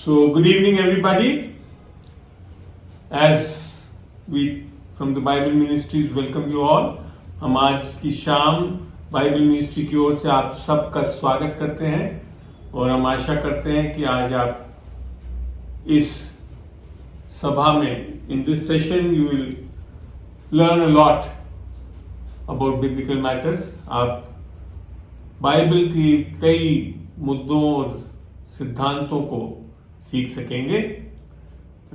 So, good evening, everybody. As we from the Bible Ministries welcome you all. हम आज की शाम Bible ministry की ओर से आप सबका स्वागत करते हैं और हम आशा करते हैं कि आज आप इस सभा में in this session you will learn a lot about biblical matters. आप बाइबल की कई मुद्दों और सिद्धांतों को सीख सकेंगे.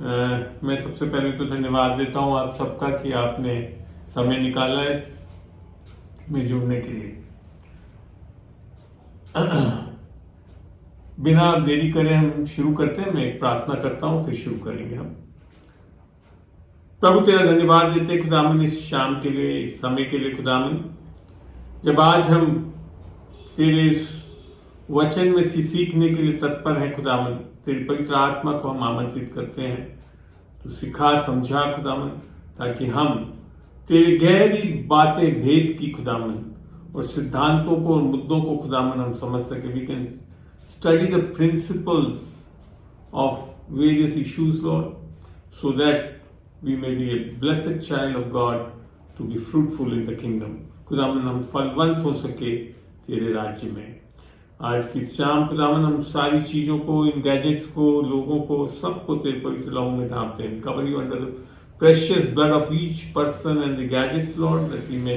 मैं सबसे पहले तो धन्यवाद देता हूं आप सबका कि आपने समय निकाला इस में जुड़ने के लिए. बिना देरी करे हम शुरू करते हैं. मैं एक प्रार्थना करता हूं, फिर शुरू करेंगे हम. प्रभु तेरा धन्यवाद देते हैं खुदावन इस शाम के लिए, इस समय के लिए खुदावन, जब आज हम तेरे इस वचन में से सीखने के लिए तत्पर है खुदावन. तेरी पवित्र आत्मा को हम आमंत्रित करते हैं, तो सिखा समझा खुदावन, ताकि हम तेरी गहरी बातें भेद की खुदावन और सिद्धांतों को और मुद्दों को खुदावन हम समझ सके. We can study the principles of various issues Lord, so that we may be a blessed child of God to be fruitful in the kingdom. खुदावन हम फलवंत हो सके तेरे राज्य में. आज की शाम खुदावन हम सारी चीजों को, इन गैजेट्स को, लोगों को, सबको तेरे पवित्र लहू में ढांपते हैं. Cover you under the precious blood of each person and the gadgets Lord, that we may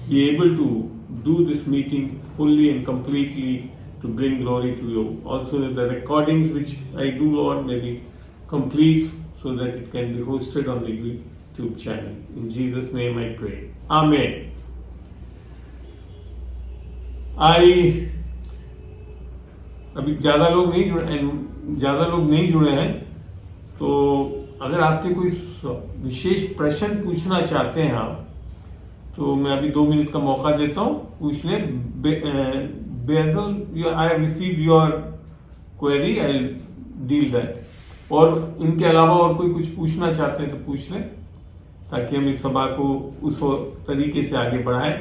be able to do this meeting fully and completely to bring glory to you. Also that the recordings which I do Lord may be complete so that it can be hosted on the YouTube channel. In Jesus name I pray. Amen. अभी ज्यादा लोग नहीं जुड़े हैं, तो अगर आपके कोई विशेष प्रश्न पूछना चाहते हैं आप, तो मैं अभी 2 मिनट का मौका देता हूं. पूछ लें. बेजल, I have received your query, I will deal that. और इनके अलावा और कोई कुछ पूछना चाहते हैं तो पूछ लें, ताकि हम इस सभा को उस तरीके से आगे बढ़ाएं.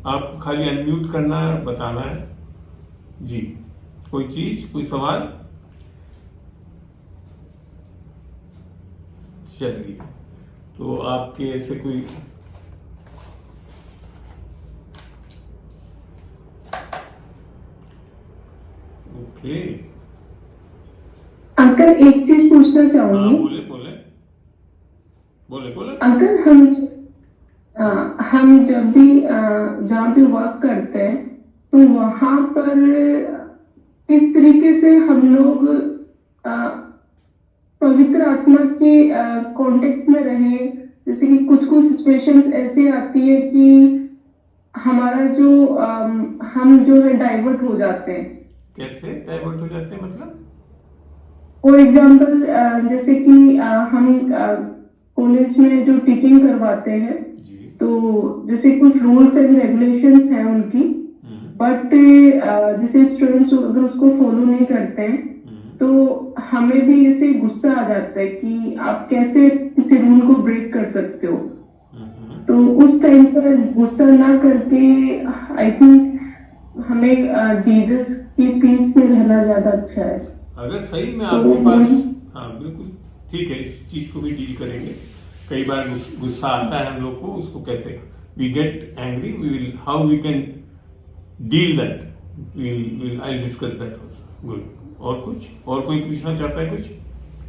आपको खाली अनम्यूट करना है, बताना है जी. कोई चीज, कोई सवाल? चलिए, तो आपके ऐसे कोई ओके. अंकल एक चीज पूछना चाहूंगी. बोले बोले बोले बोले. अंकल हम जब भी जहाँ भी वर्क करते हैं, तो वहां पर किस तरीके से हम लोग पवित्र आत्मा के कांटेक्ट में रहे. जैसे कि कुछ सिचुएशंस ऐसे आती है कि हमारा हम जो है डाइवर्ट हो जाते हैं. कैसे डाइवर्ट हो जाते हैं मतलब? फॉर एग्जाम्पल, जैसे कि हम कॉलेज में जो टीचिंग करवाते हैं, तो जैसे कुछ रूल्स एंड रेगुलेशंस हैं उनकी, बट जैसे स्टूडेंट्स अगर उसको फॉलो नहीं करते हैं, तो हमें भी इसे गुस्सा आ जाता है कि आप कैसे किसी रूल को ब्रेक कर सकते हो. तो उस टाइम पर गुस्सा ना करके आई थिंक हमें जीसस की पीस में रहना ज्यादा अच्छा है. अगर सही में आपके पास, हाँ बिल्कुल ठीक है, इस चीज को भी डील करेंगे. कई बार गुस्सा आता है हम लोग को, उसको कैसे we get angry, we will how we can deal that, will I discuss that also. Good. और कुछ, और कोई पूछना चाहता है कुछ?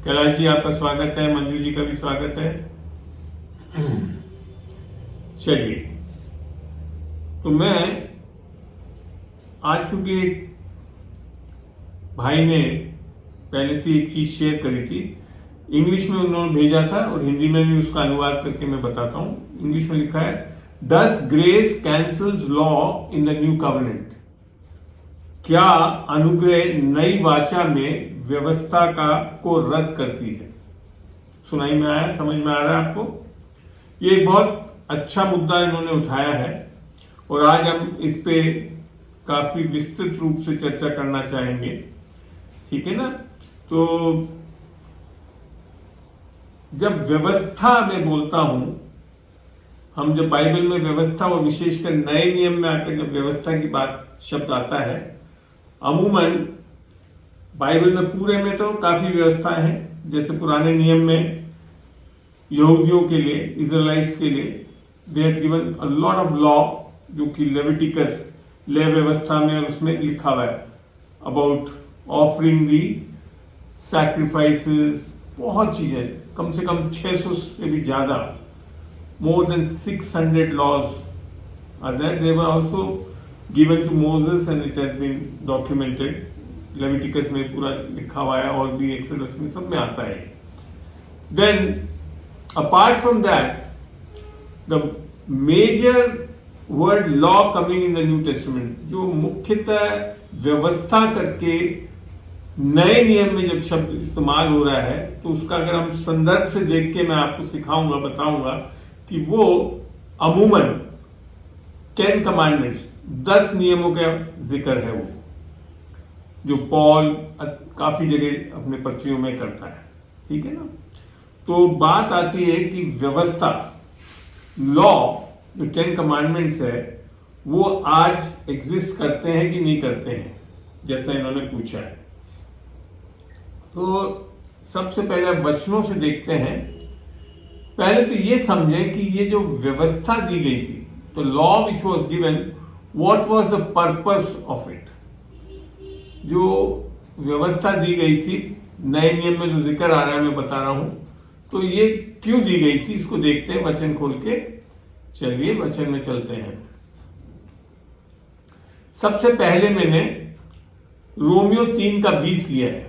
कैलाश जी आपका स्वागत है, मंजू जी का भी स्वागत है. चलिए, तो मैं आज, क्योंकि एक भाई ने पहले से एक चीज शेयर करी थी, इंग्लिश में उन्होंने भेजा था और हिंदी में भी उसका अनुवाद करके मैं बताता हूं. इंग्लिश में लिखा है, does grace cancels law in the new covenant. क्या अनुग्रह नई वाचा में व्यवस्था को रद्द करती है? सुनाई में आया, समझ में आ रहा है आपको? ये एक बहुत अच्छा मुद्दा इन्होंने उठाया है और आज हम इस पे काफी विस्तृत रूप से चर्चा करना चाहेंगे. ठीक है ना? तो जब व्यवस्था में बोलता हूं, हम जब बाइबल में व्यवस्था और विशेषकर नए नियम में आकर जब व्यवस्था की बात शब्द आता है, अमूमन बाइबल में पूरे में तो काफी व्यवस्था है, जैसे पुराने नियम में यहूदियों के लिए, इजराइल्स के लिए they had given a lot of law, जो कि लेविटिकस ले व्यवस्था में और उसमें लिखा हुआ है अबाउट ऑफरिंग दी सैक्रिफाइसेस, बहुत चीजें, कम से कम 600 से भी ज्यादा, more than 600 laws are there. They were also given to Moses and it has been documented. Leviticus में पूरा लिखा हुआ है और भी एक्सोडस में सब में आता है. Then apart from that, the major word law coming in the New Testament, जो मुख्यतः व्यवस्था करके नए नियम में जब शब्द इस्तेमाल हो रहा है, तो उसका अगर हम संदर्भ से देख के मैं आपको सिखाऊंगा, बताऊंगा कि वो अमूमन 10 कमांडमेंट्स, 10 नियमों का जिक्र है, वो जो पॉल काफी जगह अपने पत्रियों में करता है. ठीक है ना. तो बात आती है कि व्यवस्था, लॉ, जो 10 कमांडमेंट्स है, वो आज एग्जिस्ट करते हैं कि नहीं करते हैं, जैसा इन्होंने पूछा है. तो सबसे पहले वचनों से देखते हैं. पहले तो ये समझें कि ये जो व्यवस्था दी गई थी, तो law which was given, what was the purpose of it. जो व्यवस्था दी गई थी, नए नियम में जो जिक्र आ रहा है मैं बता रहा हूं, तो ये क्यों दी गई थी, इसको देखते हैं वचन खोल के. चलिए वचन में चलते हैं. सबसे पहले मैंने रोमियो 3:20 लिया है.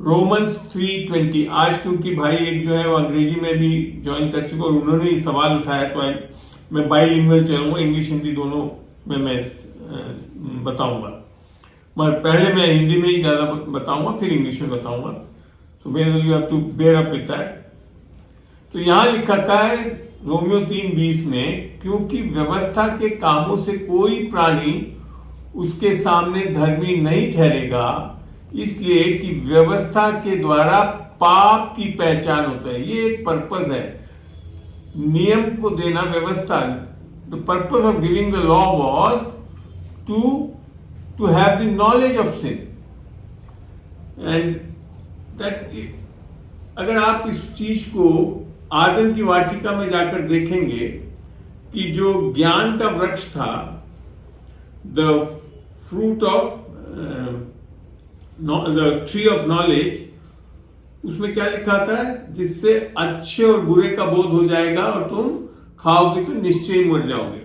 रोमन्स 3:20. आज क्योंकि भाई एक जो है वो अंग्रेजी में भी ज्वाइन कर चुके और उन्होंने ही सवाल उठाया, तो मैं बाइलिंगुअल चलूंगा, इंग्लिश हिंदी दोनों में मैं बताऊंगा. मगर पहले मैं हिंदी में ही ज्यादा बताऊंगा, फिर इंग्लिश में बताऊंगा. So basically you have to bear up with that. तो यहां लिखा है रोमियो 3:20 में, क्योंकि व्यवस्था के कामों से कोई प्राणी उसके सामने धर्मी नहीं ठहरेगा, इसलिए कि व्यवस्था के द्वारा पाप की पहचान होता है. ये एक पर्पस है नियम को देना, व्यवस्था. The purpose of giving the law was to have the knowledge of sin. And that, अगर आप इस चीज को आदम की वाटिका में जाकर देखेंगे कि जो ज्ञान का वृक्ष था, the fruit of the tree of knowledge, उसमें क्या लिखा था, जिससे अच्छे और बुरे का बोध हो जाएगा और तुम खाओगे तो निश्चय मर जाओगे.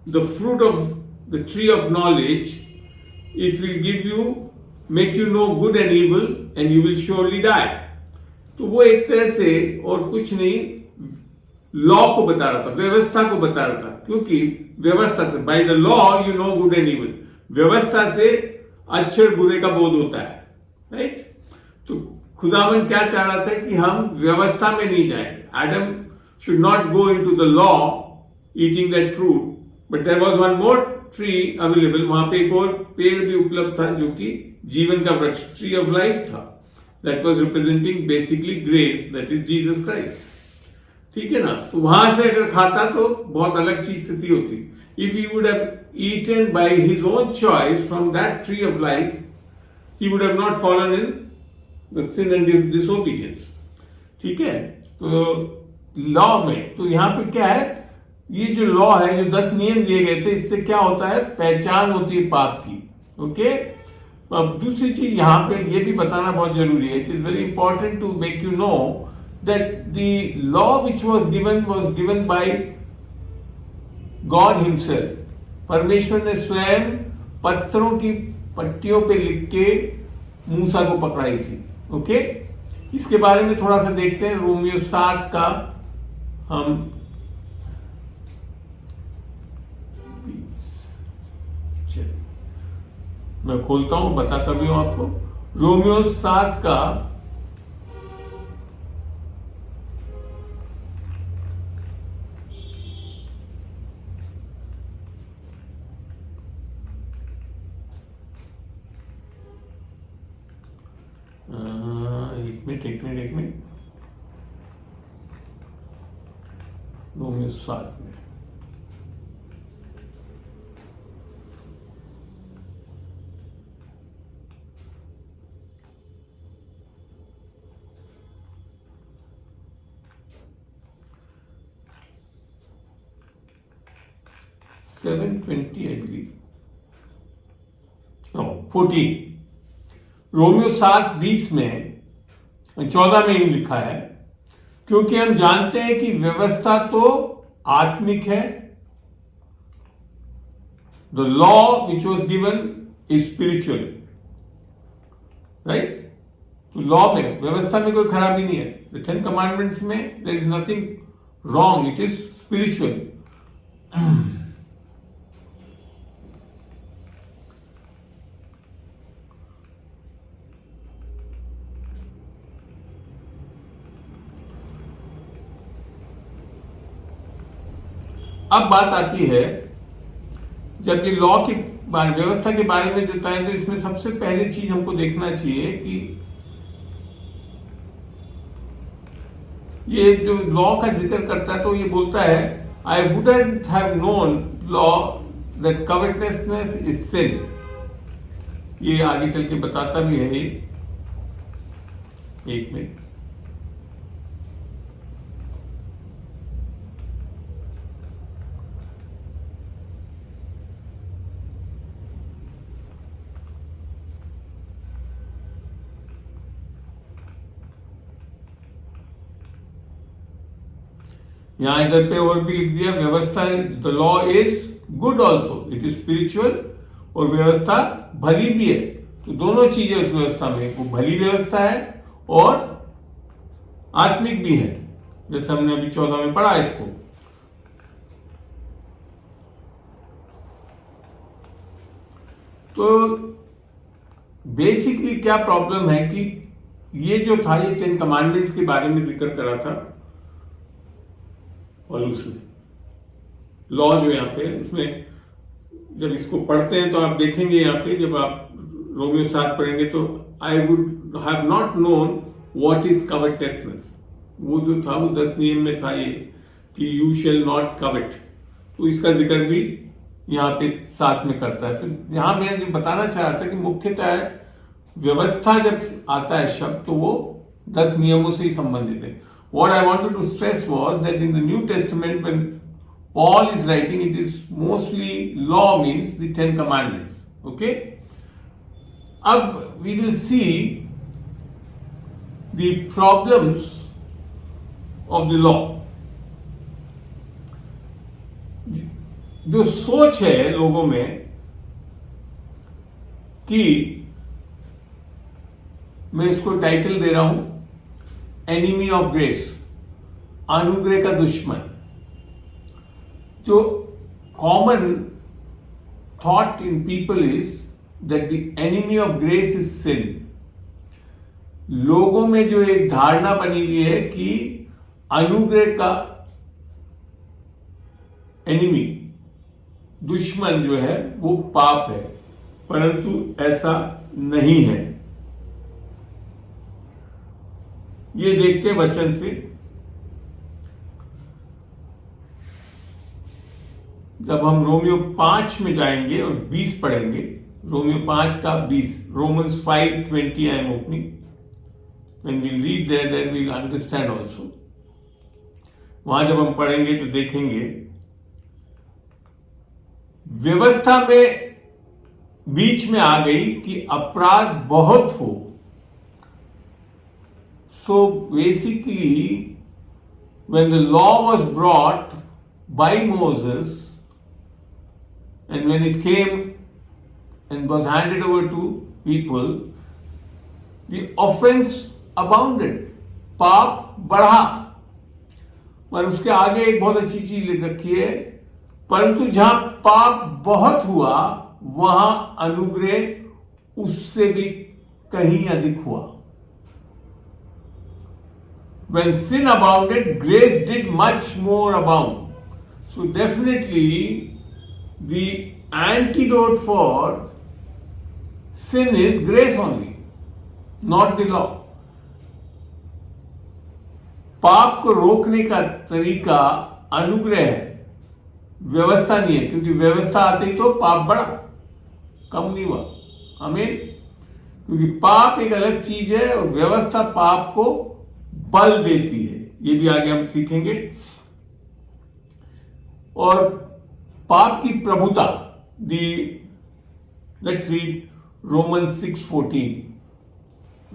The fruit of the tree of knowledge, it will give you, make you know good and evil and you will surely die. तो वो एक तरह से और कुछ नहीं, लॉ को बता रहा था, व्यवस्था को बता रहा था. क्योंकि व्यवस्था से, bye the law you know good and evil, व्यवस्था से अच्छे और बुरे का बोध होता है. राइट. तो खुदावन क्या चाह रहा था कि हम व्यवस्था में नहीं जाएं. Adam should not go into the law eating that fruit, but there was one more tree available. वहां पे एक और पेड़ भी उपलब्ध था जो कि जीवन का वृक्ष, ट्री ऑफ लाइफ था. That was representing basically grace, that is Jesus Christ. ठीक है ना. तो वहां से अगर खाता तो बहुत अलग चीज स्थिति होती. If he would have eaten by his own choice from that tree of life, he would have not fallen in the sin and disobedience. ठीक है. तो लॉ में तो यहां पे क्या है, ये जो लॉ है, जो 10 नियम दिए गए थे, इससे क्या होता है, पहचान होती है पाप की. ओके. अब दूसरी चीज यहां पे ये भी बताना बहुत जरूरी है. It is very important to make you know that the law which was given by God himself. परमेश्वर ने स्वयं पत्थरों की पट्टियों पे लिख के मूसा को पकड़ाई थी. ओके. इसके बारे में थोड़ा सा देखते हैं. रोमियो 7 का हम मैं खोलता हूं, बताता भी हूं आपको. रोमियो 7 का एक मिनट. रोमियो 7 में 7:20 आई बिलीव, 14। रोमियो 7:20 में 14 में यूं लिखा है, क्योंकि हम जानते हैं कि व्यवस्था तो आत्मिक है, the law which was given is spiritual, right. तो लॉ में, व्यवस्था में कोई खराबी नहीं है, द 10 कमांडमेंट्स में there is nothing wrong, it is spiritual. अब बात आती है, जब ये लॉ की व्यवस्था के बारे में देता है, तो इसमें सबसे पहली चीज हमको देखना चाहिए कि ये जो लॉ का जिक्र करता है, तो ये बोलता है, I wouldn't have known law that covetousness is sin. ये आगे चल के बताता भी है, एक मिनट। यहां इधर पे और भी लिख दिया, व्यवस्था, the law is good also, it is spiritual, और व्यवस्था भली भी है। तो दोनों चीजें उस व्यवस्था में, वो भली व्यवस्था है और आत्मिक भी है, जैसे हमने अभी 14 में पढ़ा इसको। तो बेसिकली क्या प्रॉब्लम है कि ये जो था, ये 10 कमांडमेंट्स के बारे में जिक्र करा था, और उसमें लॉ जो यहाँ पे, उसमें जब इसको पढ़ते हैं तो आप देखेंगे यहाँ पे, जब आप रोमियो 7 पढ़ेंगे तो I would have not known what is covetousness, वो जो था वो 10 नियम में था ये, कि यू शेल नॉट कवट। तो इसका जिक्र भी यहाँ पे 7 में करता है। तो यहाँ मैं जो बताना चाह रहा था कि मुख्यतः व्यवस्था जब आता है शब्द, तो वो 10 नियमों से ही संबंधित है। What I wanted to stress was that in the New Testament, when Paul is writing, it is mostly law, means the 10 commandments. Okay? Ab we will see the problems of the law. जो सोच है लोगों में कि, मैं इसको title दे रहा हूं, एनिमी ऑफ ग्रेस, अनुग्रह का दुश्मन। जो common thought in people is that the enemy of grace is sin. लोगों में जो एक धारणा बनी हुई है कि अनुग्रह का एनिमी, दुश्मन जो है वो पाप है, परंतु ऐसा नहीं है। ये देखते वचन से, जब हम रोमियो 5 में जाएंगे और 20 पढ़ेंगे, रोमियो 5 का 20, Romans 5:20 I am opening, when we read there then we will understand also. वहां जब हम पढ़ेंगे तो देखेंगे, व्यवस्था में बीच में आ गई कि अपराध बहुत हो। So basically, when the law was brought by Moses, and when it came and was handed over to people, the offense abounded, पाप बढ़ा। पर उसके आगे एक बहुत अच्छी चीज लिख रखी है, परंतु जहां पाप बहुत हुआ, वहां अनुग्रह उससे भी कहीं अधिक हुआ। When sin abounded, grace did much more abound. So definitely the antidote for sin is grace only, not the law. पाप को रोकने का तरीका अनुग्रह है, व्यवस्था नहीं है, क्योंकि व्यवस्था आते ही तो पाप बढ़ा, कम नहीं हुआ। आमीन। क्योंकि पाप एक अलग चीज है और व्यवस्था पाप को बल देती है, ये भी आगे हम सीखेंगे। और पाप की प्रभुता, लेट्स रीड रोमन्स 6:14,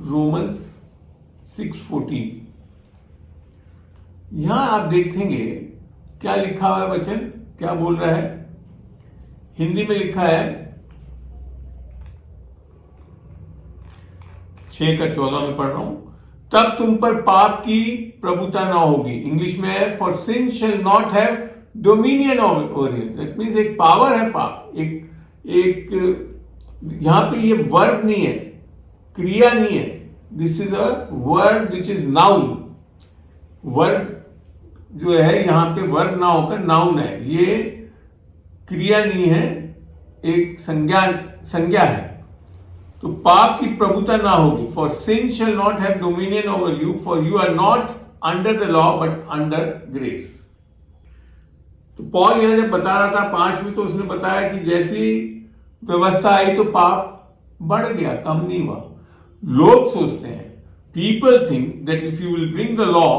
रोमन्स 6:14। यहां आप देखेंगे क्या लिखा हुआ है, वचन क्या बोल रहा है। हिंदी में लिखा है 6:14 में पढ़ रहा हूं, तब तुम पर पाप की प्रभुता ना होगी। इंग्लिश में है for sin shall not have dominion over you. That means एक पावर है पाप, एक यहां पे ये वर्ब नहीं है, क्रिया नहीं है। This is a verb which is noun. Verb जो है यहां पे वर्ब ना होकर नाउन है, ये क्रिया नहीं है, एक संज्ञा है। तो पाप की प्रभुता ना होगी। For sin shall not have dominion over you, for you are not under the law but under grace. तो पॉल यहां जब बता रहा था 5 में, तो उसने बताया कि जैसी व्यवस्था आई तो पाप बढ़ गया, कम नहीं हुआ। लोग सोचते हैं, people think that if you will bring the law,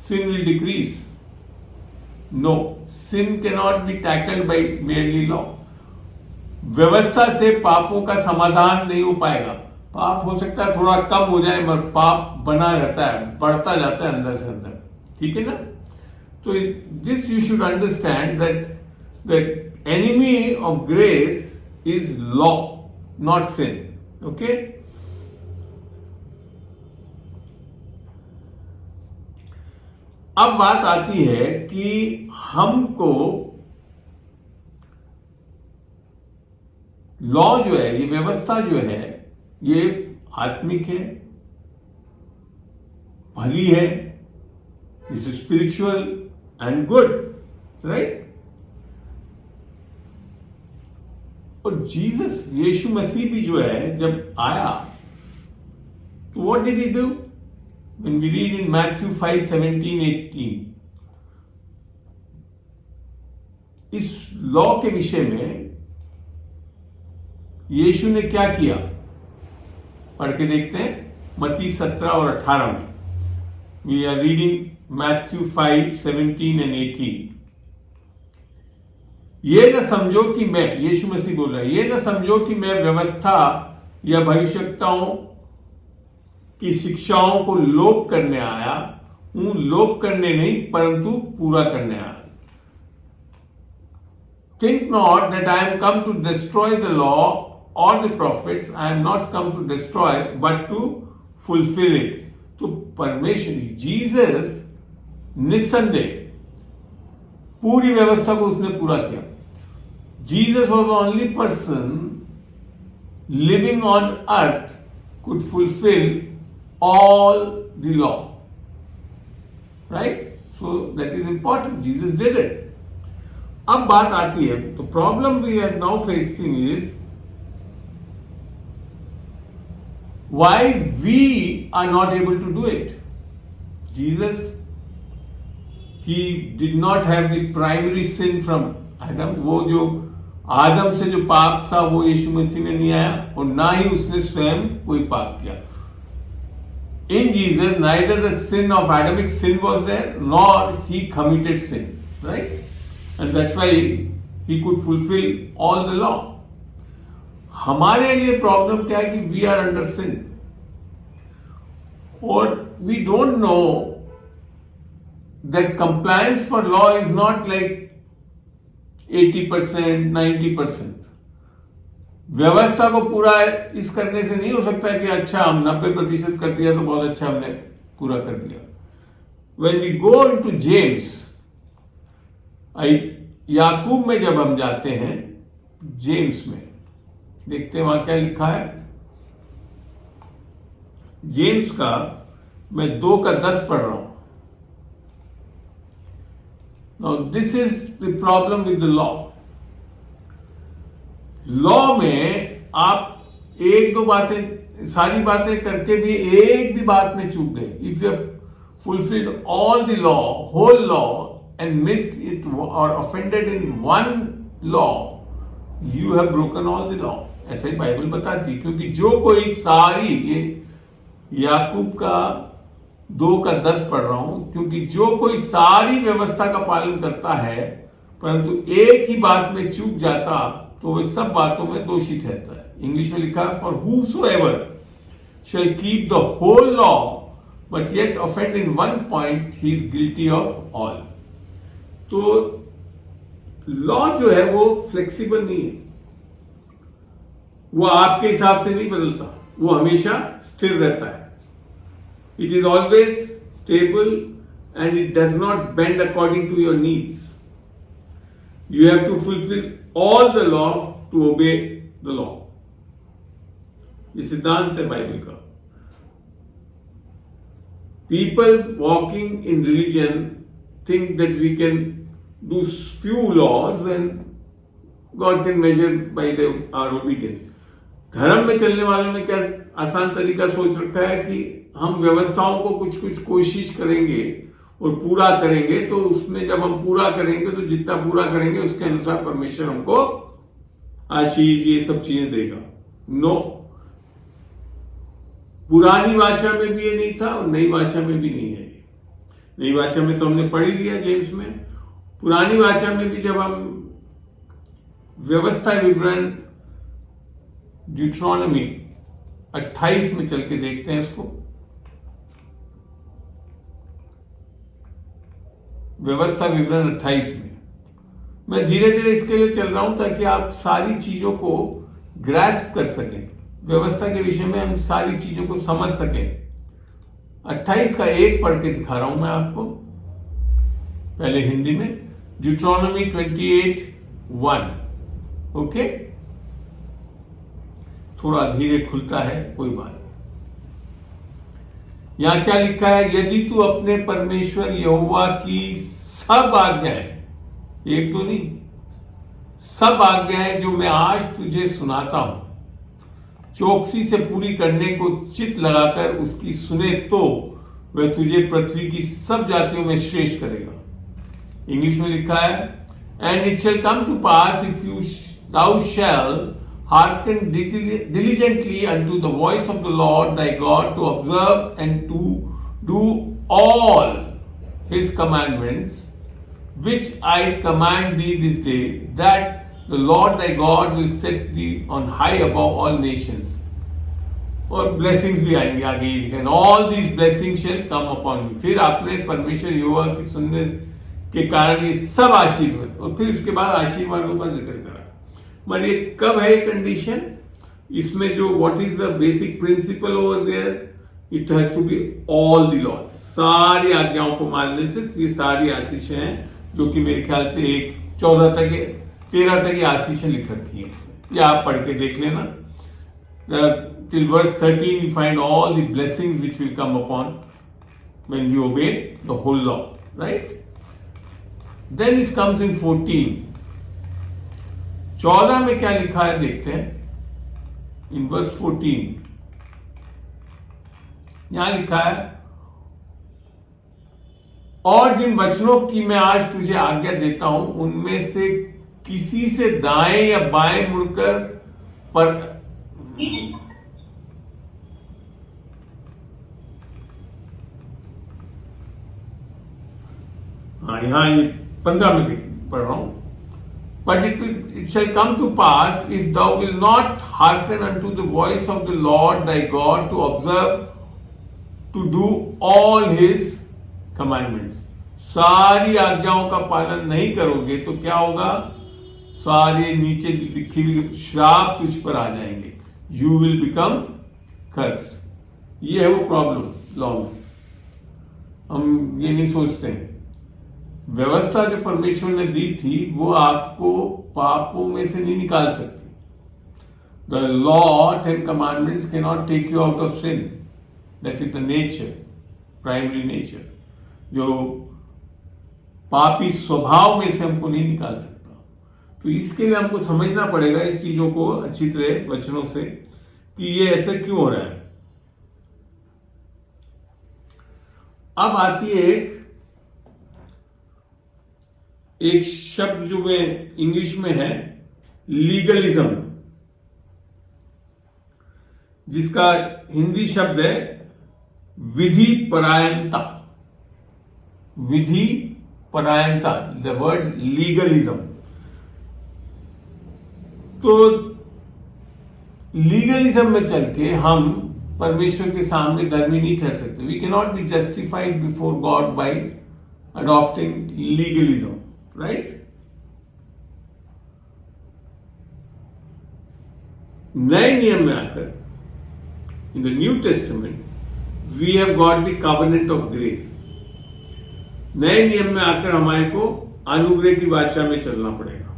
sin will decrease. No, sin cannot be tackled by merely law. व्यवस्था से पापों का समाधान नहीं हो पाएगा। पाप हो सकता है थोड़ा कम हो जाए, मगर पाप बना रहता है, बढ़ता जाता है अंदर से अंदर। ठीक है ना? तो this you should understand that the enemy of grace is law, not sin. Okay, अब बात आती है कि हमको लॉ जो है, ये व्यवस्था जो है, ये आत्मिक है, भली है, is spiritual and good, right. और जीसस, यीशु मसीह भी जो है जब आया, तो what did he do? When we read in Matthew 5:17-18, इस लॉ के विषय में यीशु ने क्या किया, पढ़ के देखते हैं मत्ती 17 और 18 में। We are reading Matthew 5:17-18। ये न समझो कि मैं, यीशु मसीह बोल रहा है, ये न समझो कि मैं व्यवस्था या भविष्यवक्ताओं की शिक्षाओं को लोप करने आया हूं। लोप करने नहीं, परंतु पूरा करने आया। Think not that I am come to destroy the law और the prophets. I am not come to destroy but to fulfil it. तो परमेश्वर, जीसस निस्संदेह पूरी व्यवस्था को उसने पूरा किया। Jesus was the only person living on earth could fulfill all the law, right? So that is important. Jesus did it. अब बात आती है, तो problem we are now facing is why we are not able to do it. Jesus, he did not have the primary sin from Adam. वो जो आदम से जो पाप था वो यीशु मसीह में नहीं आया, और ना ही उसने स्वयं कोई पाप किया। In Jesus, neither the sin of Adamic sin was there, nor he committed sin, right? And that's why he could fulfill all the law. हमारे लिए प्रॉब्लम क्या है कि we are under sin, और we don't know that compliance for law is not like 80%, 90%। व्यवस्था को पूरा इस करने से नहीं हो सकता है कि अच्छा हम 90% कर दिया तो बहुत अच्छा हमने पूरा कर दिया। When we go into James, याकूब में जब हम जाते हैं, जेम्स में देखते हैं वहां क्या लिखा है। जेम्स का मैं 2:10 पढ़ रहा हूं। Now this is the problem with the law. Law में आप एक दो बातें, सारी बातें करके भी एक भी बात में चूक गए। If you have fulfilled all the law, whole law, and missed it और offended in one law, you have broken all the law. ऐसा ही बाइबल बताती है, क्योंकि जो कोई सारी, ये याकूब का 2:10 पढ़ रहा हूं, क्योंकि जो कोई सारी व्यवस्था का पालन करता है परंतु एक ही बात में चूक जाता तो वह सब बातों में दोषी ठहरता है। इंग्लिश में लिखा है, for whosoever shall keep the whole law but yet offend in one point, he is guilty of all। तो लॉ जो है वो फ्लेक्सिबल नहीं है, वो आपके हिसाब से नहीं बदलता, वो हमेशा स्थिर रहता है। It is always stable and it does not bend according to your needs. You have to fulfil all the law to obey the law. ये सिद्धांत है बाइबल का। People walking in religion think that we can do few laws and God can measure by our obedience. धर्म में चलने वालों ने क्या आसान तरीका सोच रखा है कि हम व्यवस्थाओं को कुछ कुछ कोशिश करेंगे और पूरा करेंगे, तो उसमें जब हम पूरा करेंगे तो जितना पूरा करेंगे उसके अनुसार परमेश्वर हमको आशीष ये सब चीजें देगा। नो, पुरानी वाचा में भी ये नहीं था और नई वाचा में भी नहीं है। नई वाचा में तो हमने पढ़ ही लिया जेम्स में। पुरानी वाचा में भी जब हम व्यवस्था विवरण ड्यूट्रॉनमी 28 में चल के देखते हैं इसको, व्यवस्था विवरण 28 में, मैं धीरे धीरे इसके लिए चल रहा हूं ताकि आप सारी चीजों को ग्रास्प कर सकें, व्यवस्था के विषय में हम सारी चीजों को समझ सकें। 28 का 1 पढ़ के दिखा रहा हूं मैं आपको, पहले हिंदी में। ड्यूट्रॉनमी 28:1। ओके, थोड़ा धीरे खुलता है, कोई बात नहीं। यहां क्या लिखा है, यदि तू अपने परमेश्वर यहोवा की सब आज्ञाएं, एक तो नहीं, सब आज्ञाएं जो मैं आज तुझे सुनाता हूं, चौकसी से पूरी करने को चित लगाकर उसकी सुने तो वह तुझे पृथ्वी की सब जातियों में श्रेष्ठ करेगा। इंग्लिश में लिखा है, and it shall come to pass if you thou shall hearken diligently unto the voice of the Lord thy God, to observe and to do all his commandments which I command thee this day, that the Lord thy God will set thee on high above all nations। और blessings भी आएंगे आगे, and all these blessings shall come upon me. फिर आपने परमेश्वर यहोवा की सुनने के कारण ये सब आशीर्वाद, और फिर उसके बाद आशीर्वादों का जिक्र करा। मगर ये कब है कंडीशन इसमें, जो what is the basic principle over there, it has to be all the laws, सारी आज्ञाओं को मानने से ये सारी आशीषें हैं, जो कि मेरे ख्याल से 14 तक 13 तक ये आशीषें लिख रखी है इसमें, ये आप पढ़ के देख लेना। till verse 13 we find all the blessings which will come upon when we obey the whole law, right? Then it comes in 14। 14 में क्या लिखा है देखते हैं, in verse 14 यहां लिखा है, और जिन वचनों की मैं आज तुझे आज्ञा देता हूं उनमें से किसी से दाएं या बाएं मुड़कर पर यहां ये 15 में पढ़ रहा हूं, but it shall come to pass if thou will not hearken unto the voice of the Lord thy God, to observe to do all his commandments। सारी आज्ञाओं का पालन नहीं करोगे तो क्या होगा, सारे नीचे लिखी हुई श्राप तुझ पर आ जाएंगे, यू विल बिकम कर्स्ड। ये है वो प्रॉब्लम लॉ में, हम ये नहीं सोचते हैं। व्यवस्था जो परमेश्वर ने दी थी वो आपको पापों में से नहीं निकाल सकती। The law 10 commandments can not take you out of sin, that is the nature, primary nature, जो पापी स्वभाव में से हमको नहीं निकाल सकता। तो इसके लिए हमको समझना पड़ेगा इस चीजों को अच्छी तरह वचनों से, कि ये ऐसे क्यों हो रहा है। अब आती है एक शब्द जो में इंग्लिश में है लीगलिज्म, जिसका हिंदी शब्द है विधि परायणता। विधि परायणता, द वर्ड लीगलिज्म। तो लीगलिज्म में चल के हम परमेश्वर के सामने धर्मी नहीं ठहर सकते। We can not be justified before God by adopting legalism, right? नए नियम में आकर in the new testament we have got the covenant of grace. नए नियम में आकर हमारे को अनुग्रह की वाचा में चलना पड़ेगा।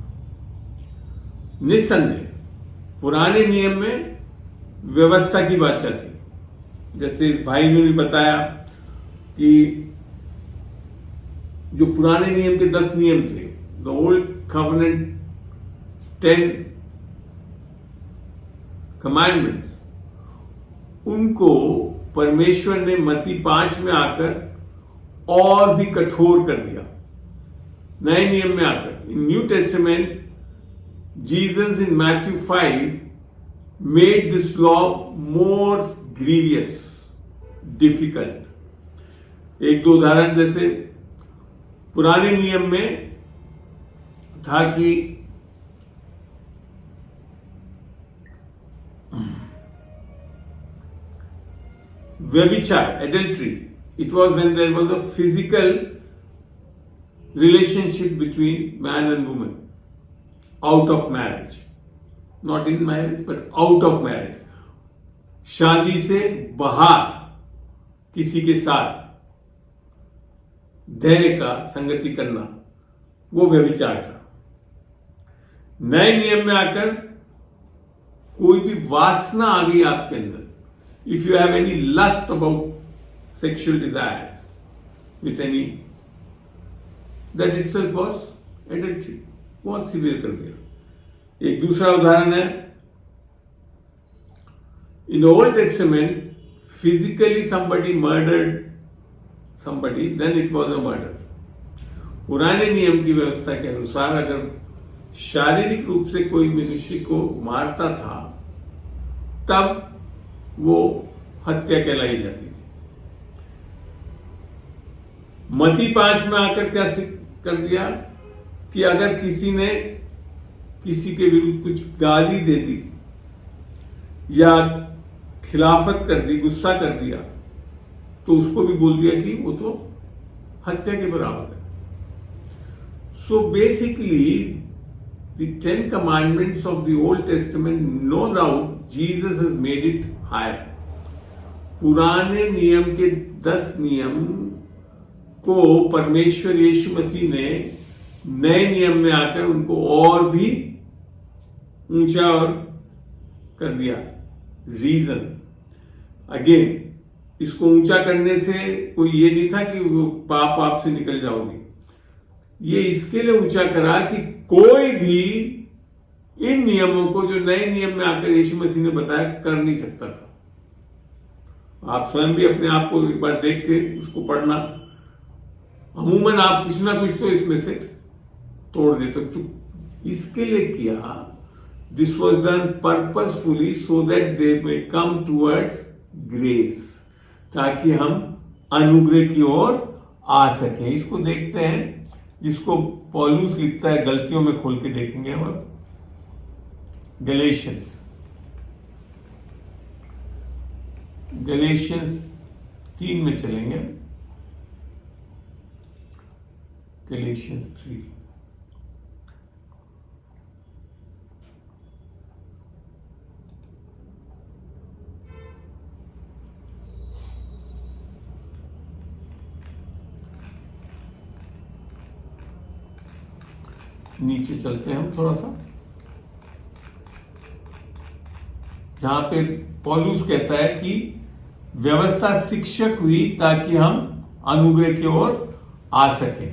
निस्संदेह पुराने नियम में व्यवस्था की वाचा थी, जैसे भाई ने भी बताया कि जो पुराने नियम के 10 नियम थे, द ओल्ड कवनेंट 10 कमांडमेंट्स, उनको परमेश्वर ने मत्ती 5 में आकर और भी कठोर कर दिया। नए नियम में आकर in New Testament Jesus in Matthew 5 made this law more grievous, difficult. एक दो उदाहरण, जैसे पुराने नियम में था कि व्यभिचार, adultery, it was when there was a physical relationship between man and woman out of marriage, not in marriage but out of marriage, शादी से बाहर किसी के साथ धैर्य का संगति करना, वो व्यभिचार था। नए नियम में आकर कोई भी वासना आ गई आपके अंदर, if you have any lust about sexual desires with any, that itself was adultery, बहुत सीवियर कर दिया। एक दूसरा उदाहरण है, in the Old Testament physically somebody murdered somebody, then it was a murder। पुराने नियम की व्यवस्था के अनुसार अगर शारीरिक रूप से कोई मनुष्य को मारता था तब वो हत्या कहलाई जाती थी। मत्ती 5 में आकर क्या कर दिया कि अगर किसी ने किसी के विरुद्ध कुछ गाली दे दी या खिलाफत कर दी, गुस्सा कर दिया, तो उसको भी बोल दिया कि वो तो हत्या के बराबर है। So basically the 10 commandments of the Old Testament, no doubt Jesus has made it higher। पुराने नियम के 10 नियम को परमेश्वर यीशु मसीह ने नए नियम में आकर उनको और भी ऊंचा और कर दिया। रीजन अगेन, इसको ऊंचा करने से कोई ये नहीं था कि वो पाप आप से निकल जाओगे, ये इसके लिए ऊंचा करा कि कोई भी इन नियमों को जो नए नियम में आकर यीशु मसीह ने बताया कर नहीं सकता था। आप स्वयं भी अपने आप को एक बार देख के उसको पढ़ना, अमूमन आप कुछ ना कुछ तो इसमें से तोड़ देते। तो इसके लिए किया, this was done purposefully so that they may come towards grace, ताकि हम अनुग्रह की ओर आ सके। इसको देखते हैं, जिसको पौलुस लिखता है, गलतियों में खोल के देखेंगे हम। गलेशियंस 3 में चलेंगे। गलेशियंस 3 नीचे चलते हैं हम थोड़ा सा, जहां पे पौलुस कहता है कि व्यवस्था शिक्षक हुई ताकि हम अनुग्रह की ओर आ सके।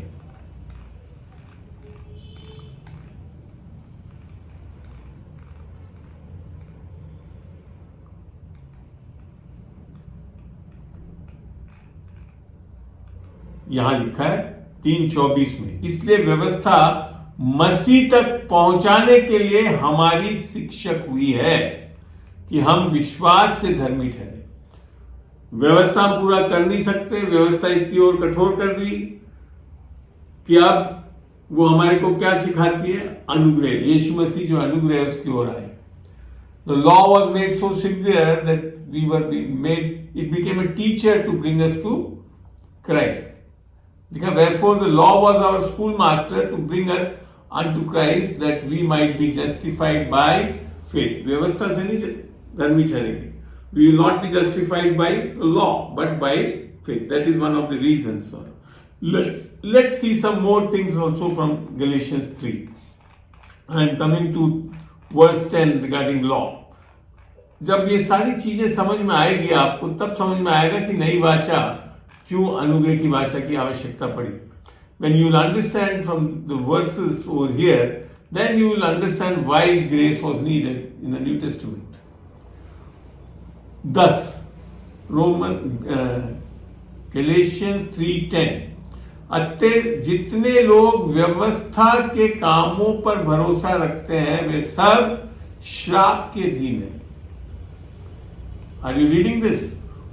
यहां लिखा है 3:24 में, इसलिए व्यवस्था मसीह तक पहुंचाने के लिए हमारी शिक्षक हुई है कि हम विश्वास से धर्मी ठहरे। व्यवस्था हम पूरा कर नहीं सकते, व्यवस्था इतनी और कठोर कर दी कि अब वो हमारे को क्या सिखाती है? अनुग्रह। यीशु मसीह जो अनुग्रह है उसकी ओर आए। The law was made so severe that we were made, it became a teacher to bring us to Christ. देखा, wherefore the law was our schoolmaster to bring us unto Christ that we might be justified by faith. व्यवस्था से नहीं धर्मी ठहरेंगे. We will not be justified by the law, but by faith. That is one of the reasons. Let's see some more things also from Galatians 3. I am coming to verse 10 regarding law. जब ये सारी चीजें समझ में आएगी आपको, तब समझ में आएगा कि नई वाचा क्यों अनुग्रह की भाषा की आवश्यकता पड़ी. When you will understand from the verses over here, then you will understand why grace was needed in the New Testament. Thus, Galatians 3:10. अतः जितने लोग व्यवस्था के कामों पर भरोसा रखते हैं वे सब श्राप के अधीन हैं. Are you reading this?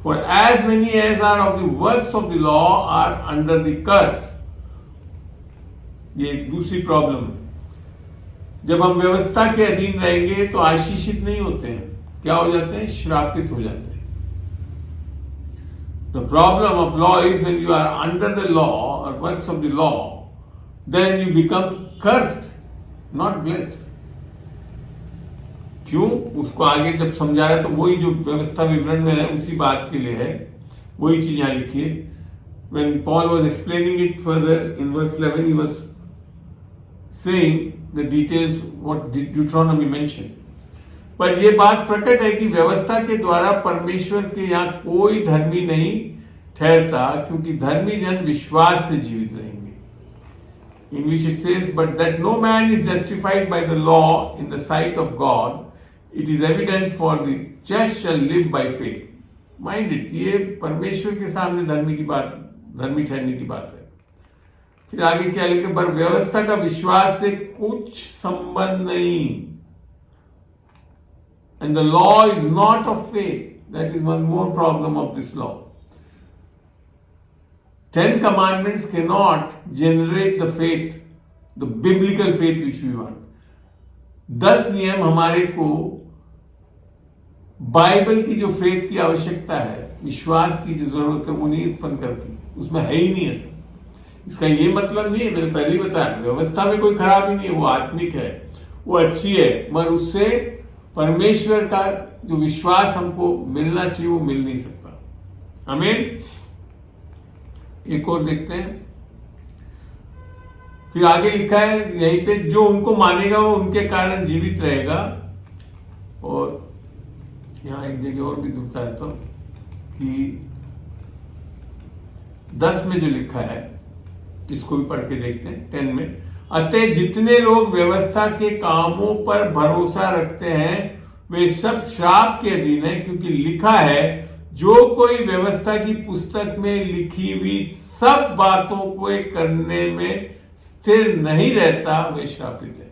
For as many as are of the works of the law are under the curse. ये दूसरी प्रॉब्लम है. जब हम व्यवस्था के अधीन रहेंगे तो आशीषित नहीं होते हैं. क्या हो जाते हैं? श्रापित हो जाते हैं. The problem of law is when you are under the law or works of the law, then you become cursed, not blessed. क्यों? उसको आगे जब समझाया तो वही जो व्यवस्था विवरण में है उसी बात के लिए है. वही चीज यहां लिखी है. When Paul was explaining it further in verse 11, he was saying the details what Deuteronomy mentioned. पर यह बात प्रकट है कि व्यवस्था के द्वारा परमेश्वर के यहाँ कोई धर्मी नहीं ठहरता, क्योंकि धर्मी जन विश्वास से जीवित रहेंगे. English it says, but that no man is justified by the law in the sight of God. It is evident for the just shall live by faith. Mind it, ये परमेश्वर के सामने धर्मी ठहरने की बात है. फिर आगे क्या लिखे? पर व्यवस्था का विश्वास से कुछ संबंध नहीं. And the law is not of faith. That is one more problem of this law. 10 commandments cannot generate the faith, the biblical faith which we want. 10 नियम हमारे को बाइबल की जो फेथ की आवश्यकता है, विश्वास की जो जरूरत है, वो नहीं उत्पन्न करती. उसमें है ही नहीं ऐसा. इसका ये मतलब नहीं है, मैंने पहले ही बताया, व्यवस्था में कोई खराबी नहीं है, वो आत्मिक है, वो अच्छी है, मगर उससे परमेश्वर का जो विश्वास हमको मिलना चाहिए वो मिल नहीं सकता. आमीन. एक और देखते हैं. फिर आगे लिखा है यहीं पे, जो उनको मानेगा वो उनके कारण जीवित रहेगा. और यहां एक जगह और भी बताया था कि 10 में जो लिखा है इसको भी पढ़ के देखते हैं. 10 में, अतः जितने लोग व्यवस्था के कामों पर भरोसा रखते हैं वे सब श्राप के अधीन हैं, क्योंकि लिखा है जो कोई व्यवस्था की पुस्तक में लिखी हुई सब बातों को करने में स्थिर नहीं रहता वे श्रापित है.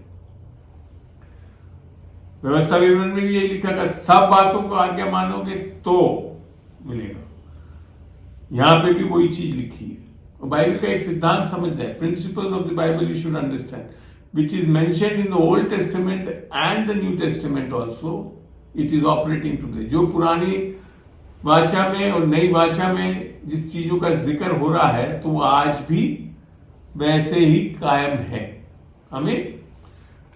व्यवस्था विवरण में भी यही लिखा था, सब बातों को आज्ञा मानोगे तो मिलेगा. यहां पे भी वही चीज लिखी है. और बाइबल का एक सिद्धांत समझ जाए, principles of the Bible you should understand, which is mentioned in the Old Testament and the New Testament also, it is operating today. जो पुरानी वाचा में और नई वाचा में जिस चीजों का जिक्र हो रहा है तो वो आज भी वैसे ही कायम है. हमें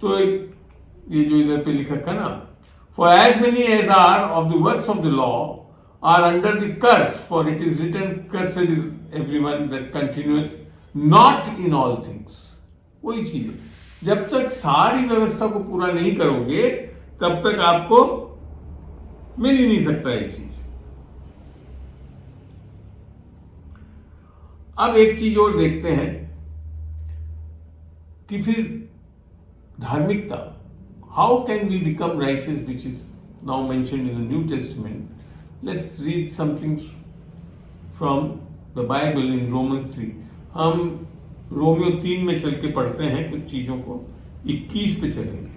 तो ये जो इधर पे लिखा था ना, for as many as are of the works of the law are under the curse, for it is written, cursed is everyone that continueth not in all things. वही चीज है. जब तक सारी व्यवस्था को पूरा नहीं करोगे तब तक आपको मिल ही नहीं सकता ये चीज. अब एक चीज और देखते हैं कि फिर धार्मिकता, how can we become righteous, which is now mentioned in the new testament. Let's read something from the Bible in Romans 3. हम रोमियो 3 में चल के पढ़ते हैं कुछ चीजों को. 21 पे चलेंगे.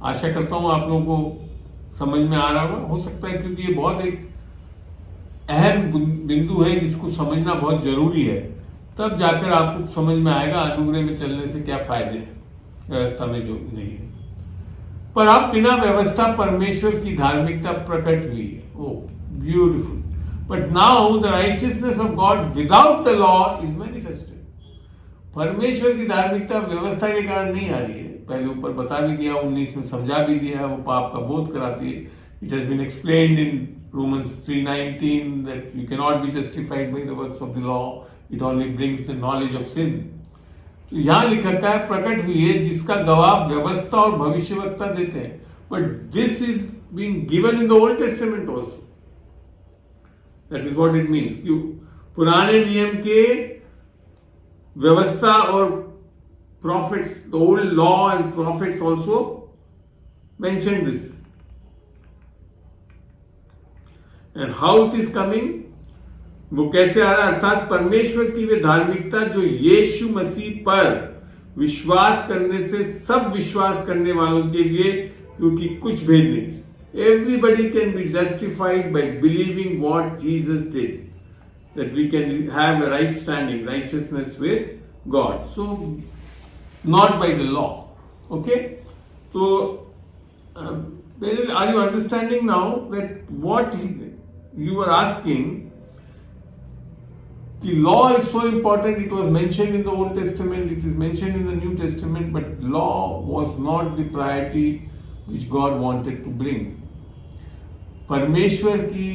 आशा करता हूं आप लोगों को समझ में आ रहा होगा. हो सकता है क्योंकि ये बहुत एक अहम बिंदु है जिसको समझना बहुत जरूरी है, तब जाकर आपको समझ में आएगा अनुग्रह में चलने से क्या फायदे हैं, व्यवस्था में जो नहीं है। पर अब बिना व्यवस्था परमेश्वर की धार्मिकता प्रकट हुई है। O beautiful. But now the righteousness of God without the law is manifested. परमेश्वर की धार्मिकता व्यवस्था के कारण नहीं आ रही है। पहले ऊपर बता भी दिया, 19 में समझा भी दिया, वो पाप का बोध कराती है। It has been explained in Romans 3:19 that you cannot be justified by the works of the law, it only brings the knowledge of sin. तो यहां लिखा है प्रकट हुई है जिसका गवाह व्यवस्था और भविष्यवक्ता देते हैं। But this is being given in the old testament also. That is what it means. पुराने नियम के व्यवस्था और prophets, the old law and prophets also mentioned this. And how it is coming? वो कैसे आ रहा है? अर्थात परमेश्वर की वे धार्मिकता जो यीशु मसीह पर विश्वास करने से सब विश्वास करने वालों के लिए, क्योंकि कुछ भेद नहीं। Everybody can be justified by believing what Jesus did, that we can have a right standing, righteousness with God. So not by the law. Okay? So, are you understanding now that what you were asking, the law is so important. It was mentioned in the Old Testament, it is mentioned in the New Testament, but law was not the priority which God wanted to bring. परमेश्वर की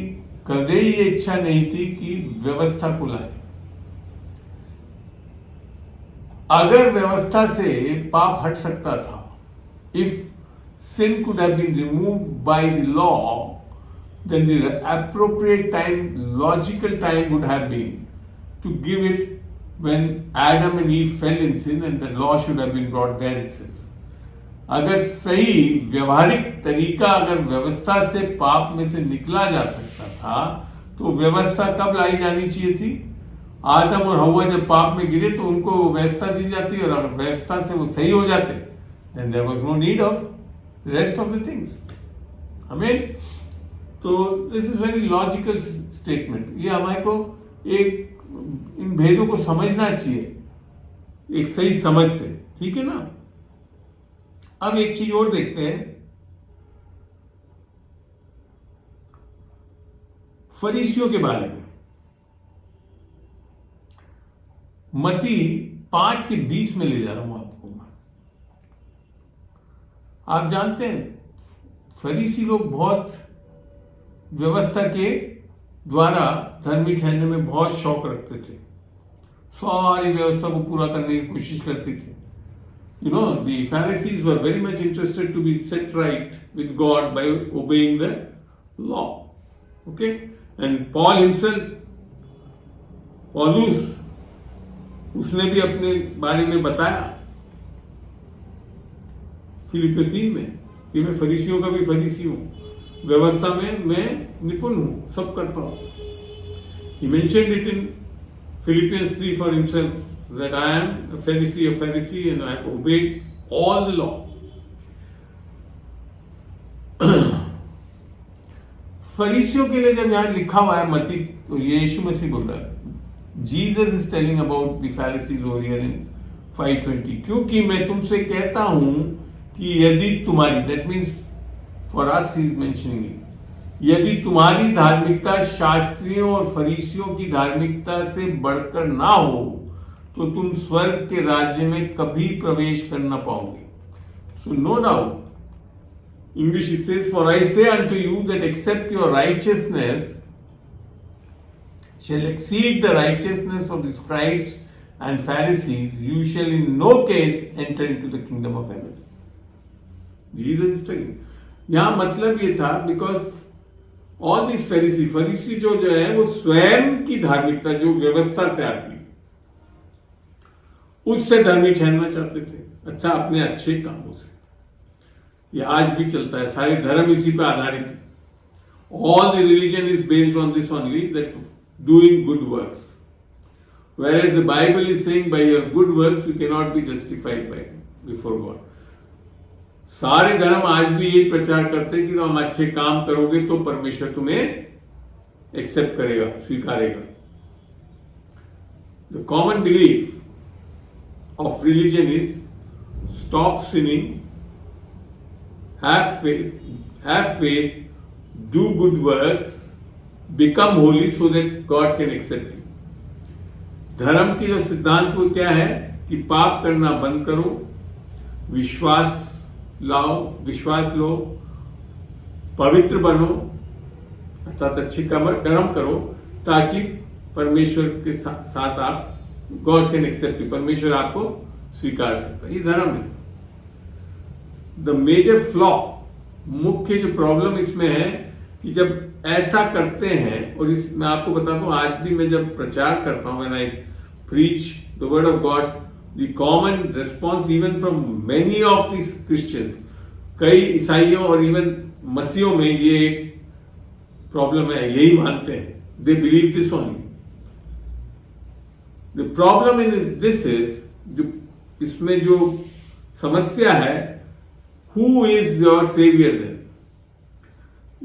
कदे ये इच्छा नहीं थी कि व्यवस्था को लाए। अगर व्यवस्था से पाप हट सकता था, if sin could have been removed by the law, then the appropriate time, logical time would have been to give it when Adam and Eve fell in sin, and the law should have been brought there itself. अगर सही व्यवहारिक तरीका अगर व्यवस्था से पाप में से निकला जा सकता था, तो व्यवस्था कब लाई जानी चाहिए थी? आदम और हव्वा जब पाप में गिरे तो उनको व्यवस्था दी जाती, और अगर व्यवस्था से वो सही हो जाते, then there was no need of rest of the things. Amen. तो this is very logical statement. ये हमारे को एक इन भेदों को समझना चाहिए एक सही समझ से, ठीक है ना। अब एक चीज और देखते हैं, फरीसियों के बारे में। मती 5:20 में ले जा रहा हूं आपको मैं। आप जानते हैं फरीसी लोग बहुत व्यवस्था के द्वारा धर्मी ठहरने में बहुत शौक रखते थे, सारी व्यवस्था को पूरा करने की कोशिश करते थे। You know, the Pharisees were very much interested to be set right with God by obeying the law. Okay? And Paul himself, Paulus, उसने भी अपने बारे में बताया फिलिपियों 3 में कि मैं फरीसियों का भी फरीसी हूं, व्यवस्था में मैं निपुण हूं, सब करता हूं। He mentioned it in Philippians 3 for himself, that I am a Pharisee, and I have obeyed all the law. फरीसियों के लिए जब यहां लिखा हुआ है मती, तो ये यीशु मसीह बोल रहा है। Jesus is telling about the Pharisees over here in 5:20, क्योंकि मैं तुमसे कहता हूं कि यदि तुम्हारी, that means for us he is mentioning it, यदि तुम्हारी धार्मिकता शास्त्रियों और फरीसियों की धार्मिकता से बढ़कर ना हो, तो तुम स्वर्ग के राज्य में कभी प्रवेश कर ना पाओगे। So no doubt, English it says, for I say unto you that except your righteousness shall exceed the righteousness of the scribes and Pharisees, you shall in no case enter into the kingdom of heaven. Jesus is telling. यहां मतलब ये था, because all these फरीसी जो है वो स्वयं की धार्मिकता जो व्यवस्था से आती उससे धर्मी ठहरना चाहते थे, अच्छा अपने अच्छे कामों से। ये आज भी चलता है, सारे धर्म इसी पे आधारित है। All the religion is based on this only, that doing good works, whereas the Bible is saying by your good works you cannot be justified by before God. सारे धर्म आज भी यही प्रचार करते हैं कि हम अच्छे काम करोगे तो परमेश्वर तुम्हें एक्सेप्ट करेगा, स्वीकारेगा। The common belief of religion is stop sinning, have faith, do good works, become holy so that God can accept you. धर्म की जो सिद्धांत वो क्या है कि पाप करना बंद करो, विश्वास लो, पवित्र बनो, अर्थात अच्छे कर्म करो, ताकि परमेश्वर के साथ आप, गॉड कैन एक्सेप्ट यू, परमेश्वर आपको स्वीकार सकता है। ये धर्म है। द मेजर फ्लॉ, मुख्य जो प्रॉब्लम इसमें है कि जब ऐसा करते हैं, और इस मैं आपको बताता हूं, आज भी मैं जब प्रचार करता हूं, when I preach the word of God, the common response even from many of this Christians, कई ईसाइयों और इवन मसीहों में ये एक प्रॉब्लम है, यही मानते हैं, they believe this only. The problem in this is, जो इसमें जो समस्या है, who is your saviour then,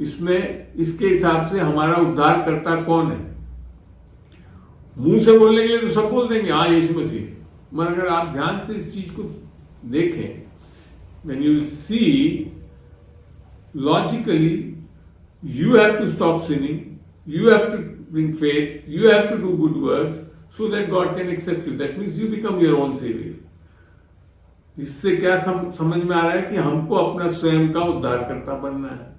इसमें इसके हिसाब से हमारा उद्धारकर्ता कौन है। मुंह से बोलने के लिए तो सब बोल देंगे हाँ यीशु मसीह, मगर अगर आप ध्यान से इस चीज को देखें, when you see logically, you have to stop sinning, you have to bring faith, you have to do good works so that God can accept you. That means you become your own savior. इससे क्या समझ में आ रहा है कि हमको अपना स्वयं का उद्धारकर्ता बनना है।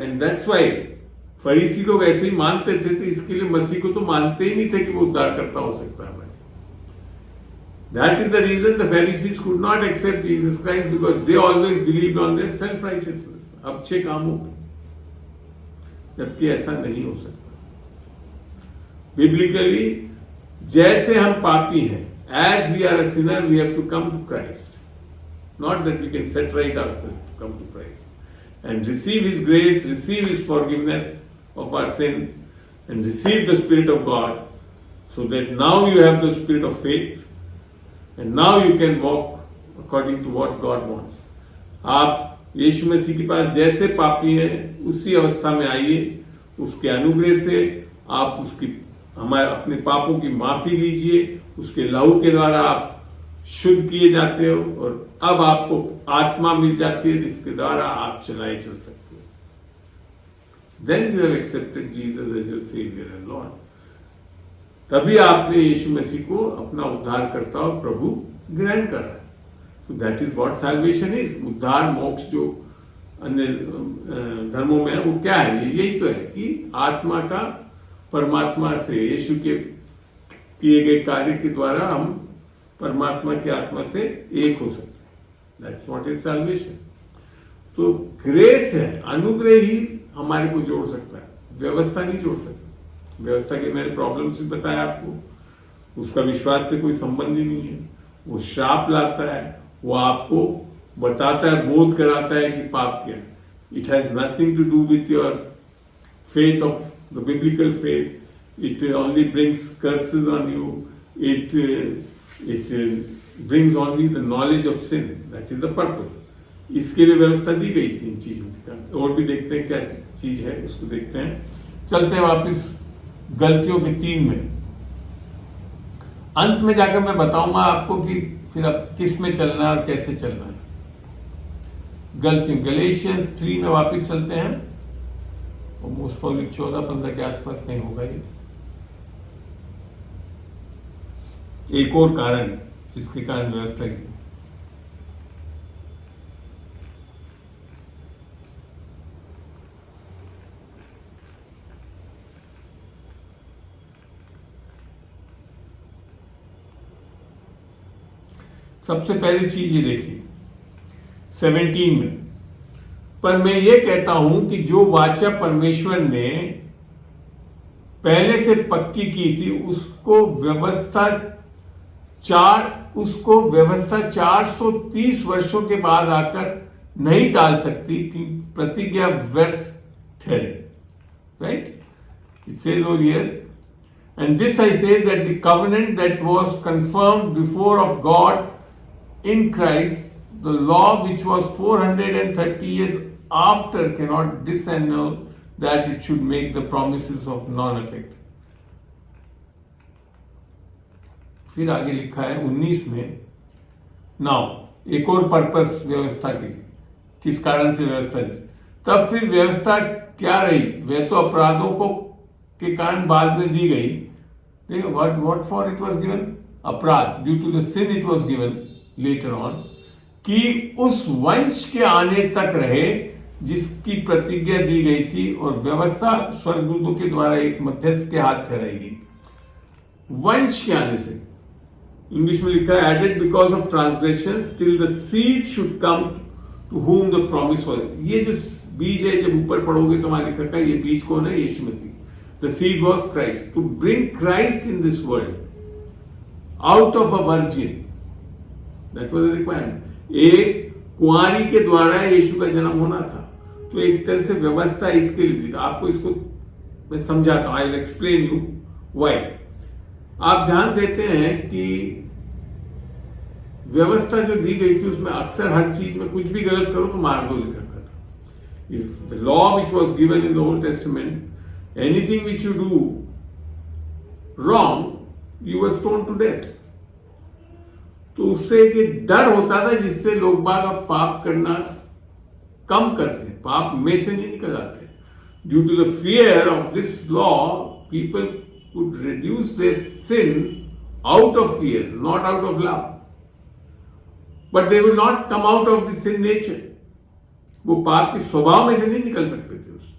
एंड दैट्स वाई फरीसी लोग ऐसे ही मानते थे, तो इसके लिए मसीह को तो मानते ही नहीं थे कि वो उद्धारकर्ता हो सकता है। That is the reason the Pharisees could not accept Jesus Christ, because they always believed on their self-righteousness, अच्छे कामों पे, जबकि ऐसा नहीं हो सकता। Biblically, जैसे हम पापी हैं, as we are a sinner, we have to come to Christ. Not that we can set right ourselves to come to Christ and receive His grace, receive His forgiveness of our sin, and receive the Spirit of God, so that now you have the spirit of faith, and now you can walk according to what God wants. आप यीशु मसीह के पास जैसे पापी हैं उसी अवस्था में आइए, उसके अनुग्रह से आप हमारे अपने पापों की माफी लीजिए, उसके लहू के द्वारा आप शुद्ध किए जाते हो, और अब आपको आत्मा मिल जाती है जिसके द्वारा आप चलाए चल सकते हो। Then you have accepted Jesus as your Savior and Lord. तभी आपने यीशु मसीह को अपना उद्धारकर्ता और प्रभु ग्रहण करा। So that is what salvation is. उद्धार मोक्ष जो अन्य धर्मों में है वो क्या है? यही तो है कि आत्मा का परमात्मा से, यीशु के किए गए कार्य के द्वारा हम परमात्मा की आत्मा से एक हो सकते हैं। That's what is salvation. तो ग्रेस है, अनुग्रह ही हमारे को जोड़ सकता है, व्यवस्था नहीं जोड़ सकता। व्यवस्था के मैंने प्रॉब्लम्स भी बताया आपको, उसका विश्वास से कोई संबंध ही नहीं है, वो श्राप लाता है, वो आपको बताता है, बोध कराता है कि पाप क्या है। It has nothing to do with your faith of the biblical faith, it only brings curses on you, it brings only the knowledge of sin, that is the purpose. इसके लिए व्यवस्था दी गई थी इन चीजों की। और भी देखते हैं क्या चीज है, उसको देखते हैं। चलते हैं वापिस गलतियों के 3 में। अंत में जाकर मैं बताऊंगा आपको कि फिर अब किस में चलना है और कैसे चलना है। गलतियों, गलेशियंस 3 में वापिस चलते हैं, और मोस्ट प्रोबेबली 14-15 के आसपास कहीं होगा ये। एक और कारण जिसके कारण व्यवस्था की, सबसे पहली चीज ये देखिए 17 में, पर मैं ये कहता हूं कि जो वाचा परमेश्वर ने पहले से पक्की की थी उसको व्यवस्था 430 वर्षों के बाद आकर नहीं टाल सकती, कि प्रतिज्ञा व्यर्थ ठहरे। Right, it says over here, and this I say that the covenant that was confirmed before of God in Christ, the law which was 430 years after cannot disannul that it should make the promises of non-effect. फिर आगे लिखा है 19 में, now एक और purpose व्यवस्था के लिए, किस कारण से व्यवस्था दी, तब फिर व्यवस्था क्या रही, वह तो अपराधों को के कारण बाद में दी गई. देखो what for it was given, अपराध, due to the sin it was given later on, कि उस वंश के आने तक रहे जिसकी प्रतिज्ञा दी गई थी, और व्यवस्था स्वर्गदूतों के द्वारा एक मध्यस्थ के हाथ ठहराई गई. वंश के आने से, इंग्लिश में लिखा है added because of transgressions till the seed should come to whom the promise was. ये जो बीज है, जब ऊपर पढ़ोगे तो वहां लिखा है, ये बीज कौन है, यीशु मसीह. The seed was Christ, to bring Christ in this world out of a virgin, that was the requirement. एक कुंवारी के द्वारा यीशु का जन्म होना था, तो एक तरह से व्यवस्था इसके लिए दी. आपको इसको मैं समझाता हूं, I will explain you why. आप ध्यान देते हैं कि व्यवस्था जो दी गई थी उसमें अक्सर हर चीज में कुछ भी गलत करो तो मार दो लिख रखा था. If the law which was given in the old testament, anything which you do wrong you were stone to death. तो उससे एक डर होता था जिससे लोग बाग अब पाप करना कम करते, पाप में से नहीं निकल आते. Due to the fear of this law, people could reduce their sins out of fear, not out of love. But they will not come out of the sin nature. वो पाप के स्वभाव में से नहीं निकल सकते थे. उस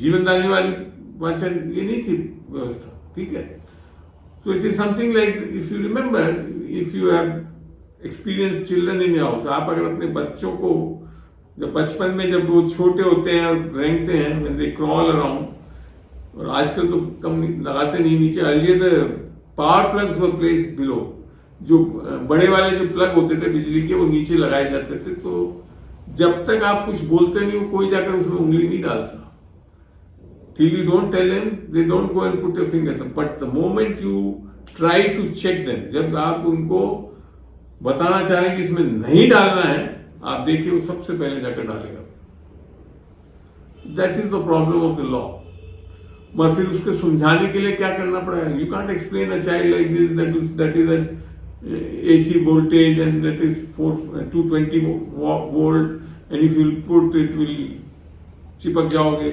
जीवन दानी वाली वचन ये नहीं थी व्यवस्था, ठीक है. So it is something like, if you remember, if you have experienced children in your house, आप अगर अपने बच्चों को जब बचपन में, जब वो छोटे होते हैं और रेंगते हैं, when they crawl around, और आजकल तो कम लगाते नहीं नीचे, earlier the power plugs were placed below, जो बड़े वाले जो प्लग होते थे बिजली के, वो नीचे लगाए जाते थे. तो जब तक आप कुछ बोलते नहीं हो, कोई जाकर उसमें उंगली नहीं डालता. till you don't tell them, they don't go and put a finger. But the moment you try to check them, जब आप उनको बताना चाह रहे हैं कि इसमें नहीं डालना है, आप देखिए वो सबसे पहले जाकर डालेगा. That is the problem of the law. मगर फिर उसको समझाने के लिए क्या करना पड़ेगा. You can't explain a child like this, that is an AC voltage and that is 220 volt, and if you put it will चिपक जाओगे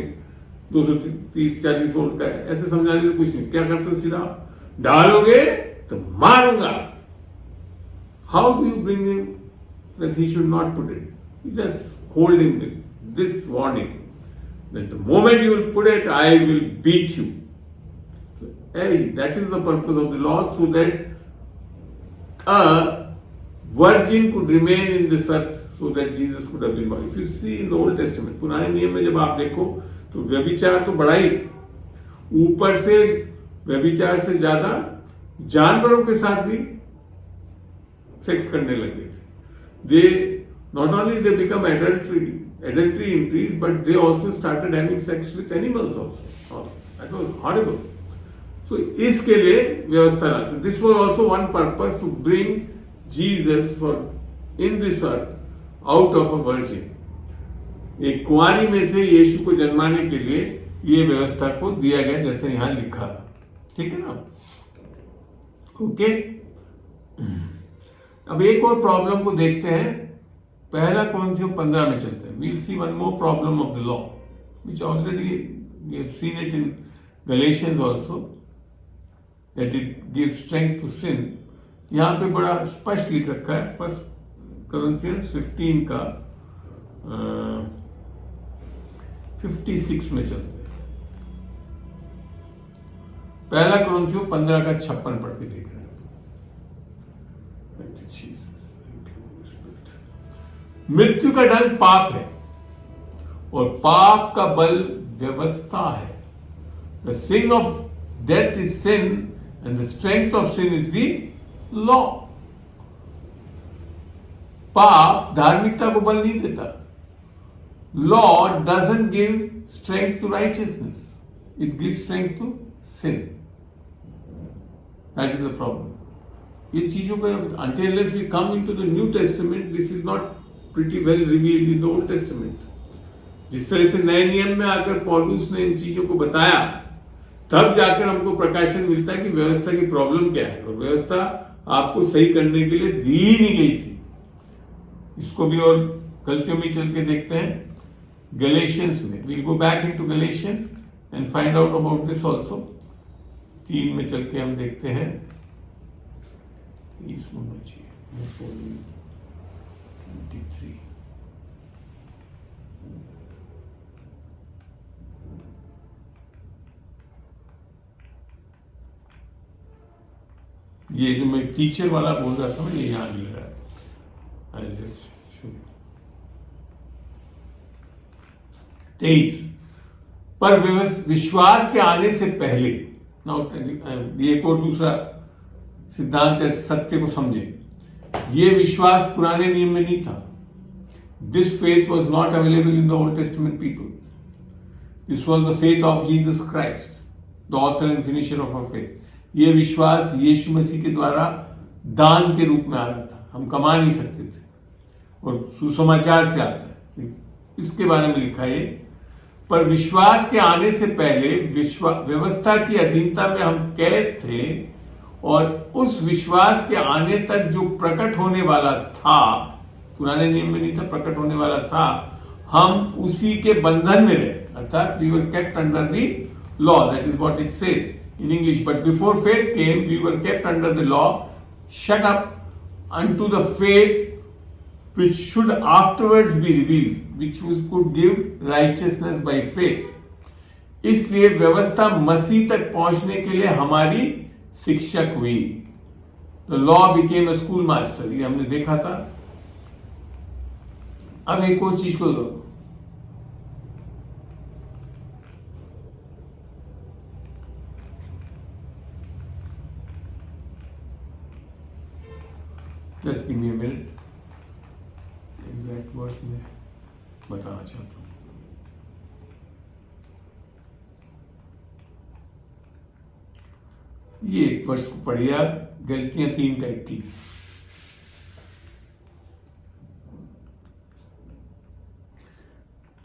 230-40 वोल्ट का है. ऐसे समझाने से कुछ नहीं. क्या करते हो, सीधा डालोगे तो मारूंगा. How do you bring him that he should not put it? You just hold him with this warning that the moment you will put it, I will beat you. That is the purpose of the law, so that a virgin could remain in this earth, so that Jesus could have been born. If you see in the Old Testament, पुराने नियम में जब आप देखो तो व्यभिचार तो बढ़ा ही, ऊपर से व्यभिचार से ज्यादा जानवरों के साथ भी सेक्स करने लग गए थे. They not only they become adultery increased, but they also started having sex with animals also. Oh, that was horrible. So इसके लिए व्यवस्था लाते. This was also one purpose, to bring Jesus for in this earth out of a virgin. एक कुंवारी में से यीशु को जन्माने के लिए ये व्यवस्था को दिया गया, जैसे यहां लिखा. ठीक है ना. ओके. अब एक और प्रॉब्लम को देखते हैं. पहला कोरिन्थियों 15 में चलते हैं. We'll see one more problem of the law, which already we have seen it in Galatians also, that it gives strength to sin. यहां पे बड़ा स्पष्ट लिख रखा है. 1 Corinthians 15 का 56 में चलते हैं. पहला कोरिन्थियों 15 का 56 पढ़ के देख रहे हैं. मृत्यु का दंड पाप है और पाप का बल व्यवस्था है. The sin of death is sin and the strength of sin is the law. पाप धार्मिकता को बल नहीं देता. Law doesn't give strength to righteousness. It gives strength to sin. That is the problem. इस चीजों को until unless we come into the New Testament, this is not pretty well revealed in the Old Testament. जिस तरह से नए नियम में आकर पौलुस ने इन चीजों को बताया, तब जाकर हमको प्रकाशन मिलता है कि व्यवस्था की प्रॉब्लम क्या है, और व्यवस्था आपको सही करने के लिए दी ही नहीं गई थी। इसको भी और गलतियों में चल के देखते हैं गलेशियंस में। Will go back into Galatians and find out about this also. 3 में चल के हम देखते हैं, इसमें होना चाहिए 23। ये जो मैं टीचर वाला बोल रहा था, ये यहां मिल रहा है। I'll just show you. 23 पर विश्वास के आने से पहले, ये एक और दूसरा सिद्धांत है, सत्य को समझे। ये विश्वास पुराने नियम में नहीं था। This faith was not available in the old testament people. This was the faith of Jesus Christ, the author and finisher of our faith. ये विश्वास यीशु मसीह के द्वारा दान के रूप में आ रहा था, हम कमा नहीं सकते थे, और सुसमाचार से आता है। इसके बारे में लिखा है, पर विश्वास के आने से पहले व्यवस्था की अधीनता में हम कैद थे, और उस विश्वास के आने तक जो प्रकट होने वाला था, पुराने नियम में नहीं था, प्रकट होने वाला था, हम उसी के बंधन में रहे। अर्थात we were kept under the law, that is what it says in English. But before faith came, we were kept under the law, shut up unto the faith which should afterwards be revealed, which could give righteousness by faith. इसलिए व्यवस्था मसीह तक पहुंचने के लिए हमारी शिक्षक हुई। The law became a school master, ये हमने देखा था। अब एक और चीज को दो, just give me a minute, exact words में बताना चाहता हूं। ये एक वर्ष को पढ़िए आप, गलतियां 3 का 21।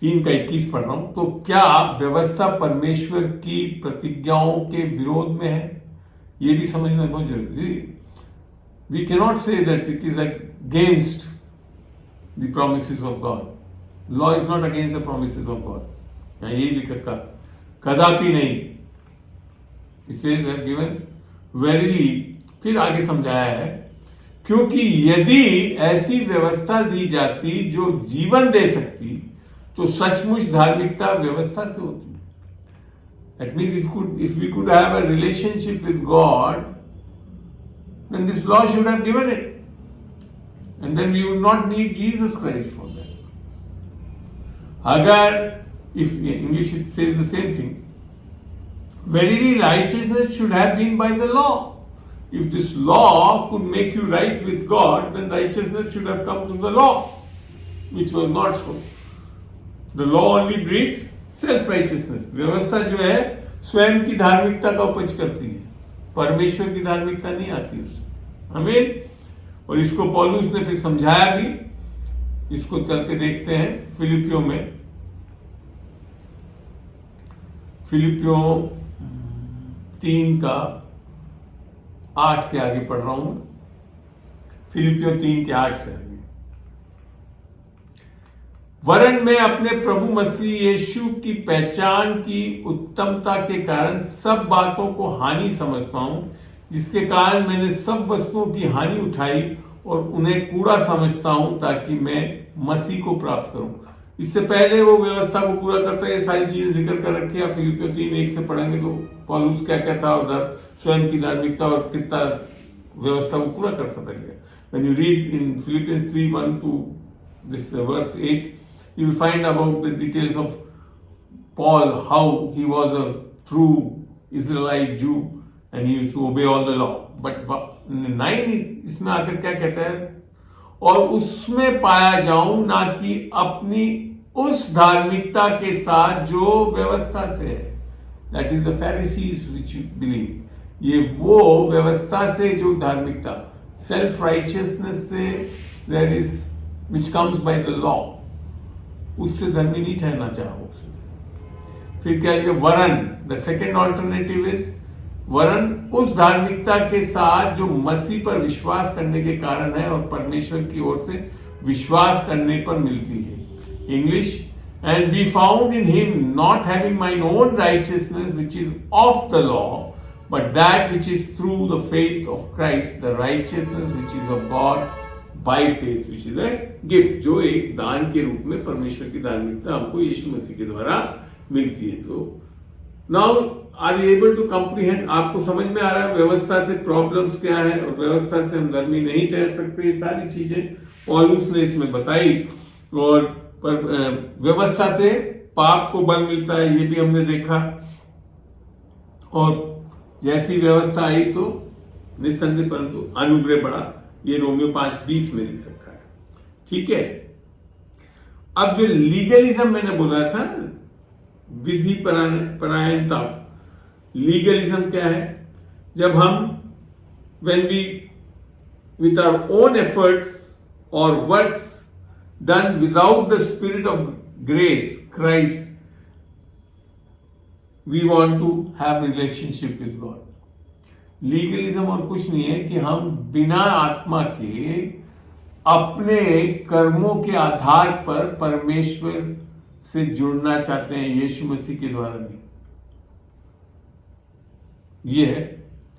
3 का 21 पढ़ रहा हूं। तो क्या व्यवस्था परमेश्वर की प्रतिज्ञाओं के विरोध में है? ये भी समझना बहुत जरूरी है। We cannot say that it is against the promises of God. Law is not against the promises of God. यहाँ यही लिखा, कदापि नहीं। इसे given verily, फिर आगे समझाया है, क्योंकि यदि ऐसी व्यवस्था दी जाती जो जीवन दे सकती, तो सचमुच धार्मिकता व्यवस्था से होती। That means if we could have a relationship with God, then this law should have given it. And then we would not need Jesus Christ for that. Agar, if in English it says the same thing, verily righteousness should have been by the law. If this law could make you right with God, then righteousness should have come through the law, which was not so. The law only breeds self-righteousness. व्यवस्था जो है स्वयं की धार्मिकता का उपज करती है, परमेश्वर की धार्मिकता नहीं आती उससे। आमीन। और इसको पौलुस ने फिर समझाया भी। इसको चल के देखते हैं फिलिपियों में, फिलिपियों 3 का 8 के आगे पढ़ रहा हूं। फिलिपियों 3 के 8 से आगे, वरन मैं अपने प्रभु मसीह यीशु की पहचान की उत्तमता के कारण सब बातों को हानि समझता हूं, जिसके कारण मैंने सब वस्तुओं की हानि उठाई और उन्हें कूड़ा समझता हूं, ताकि मैं मसीह को प्राप्त करूं। इससे पहले वो व्यवस्था को पूरा करता है, ये सारी चीजें जिक्र कर रखी है। फिलिपियों 3:1 से पढ़ेंगे तो पौलुस क्या कहता है, उधर स्वयं की धार्मिकता और कितना व्यवस्था को पूरा करता था। When you read in Philippians 3:1 to this verse 8, you will find about the details of Paul, how he was a true Israelite Jew and he used to obey all the law. But 9 इसमें आकर क्या कहता है, और उसमें पाया जाऊं ना कि अपनी उस धार्मिकता के साथ जो व्यवस्था से है, that is the Pharisees which you believe. ये वो व्यवस्था से जो धार्मिकता, सेल्फ राइचियसनेस से, that is which comes by the law. उससे धर्मी नहीं ठहरना चाहो उसमें। फिर क्या लिखा, वरन द सेकेंड ऑल्टरनेटिव इज वरन उस धार्मिकता के साथ जो मसीह पर विश्वास करने के कारण है और परमेश्वर की ओर से विश्वास करने पर मिलती है। English, and be found in him not having mine own righteousness which is of the law but that which is through the faith of Christ the righteousness which is of God by faith which is a gift, जो एक दान के रूप में परमेश्वर की धार्मिकता हमको यीशु मसीह के द्वारा मिलती है। तो now are you able to comprehend, आपको समझ में आ रहा है व्यवस्था से प्रॉब्लम्स क्या है और व्यवस्था से हम धर्मी नहीं ठहर सकते। ये सारी चीजें पौलुस ने इसमें बताई। और व्यवस्था से पाप को बल मिलता है, ये भी हमने देखा। और जैसी व्यवस्था आई तो निस्संदेह परंतु अनुग्रह बढ़ा, ये रोमियो 5:20 में लिख रखा है। ठीक है, अब जो लीगलिज्म मैंने बोला था, विधि परायणता, लीगलिज्म क्या है, जब हम when we with our own efforts or works done without the spirit of grace Christ, we want to have relationship with God. Legalism और कुछ नहीं है कि हम बिना आत्मा के अपने कर्मों के आधार पर परमेश्वर से जुड़ना चाहते हैं, यीशु मसीह के द्वारा नहीं। ये है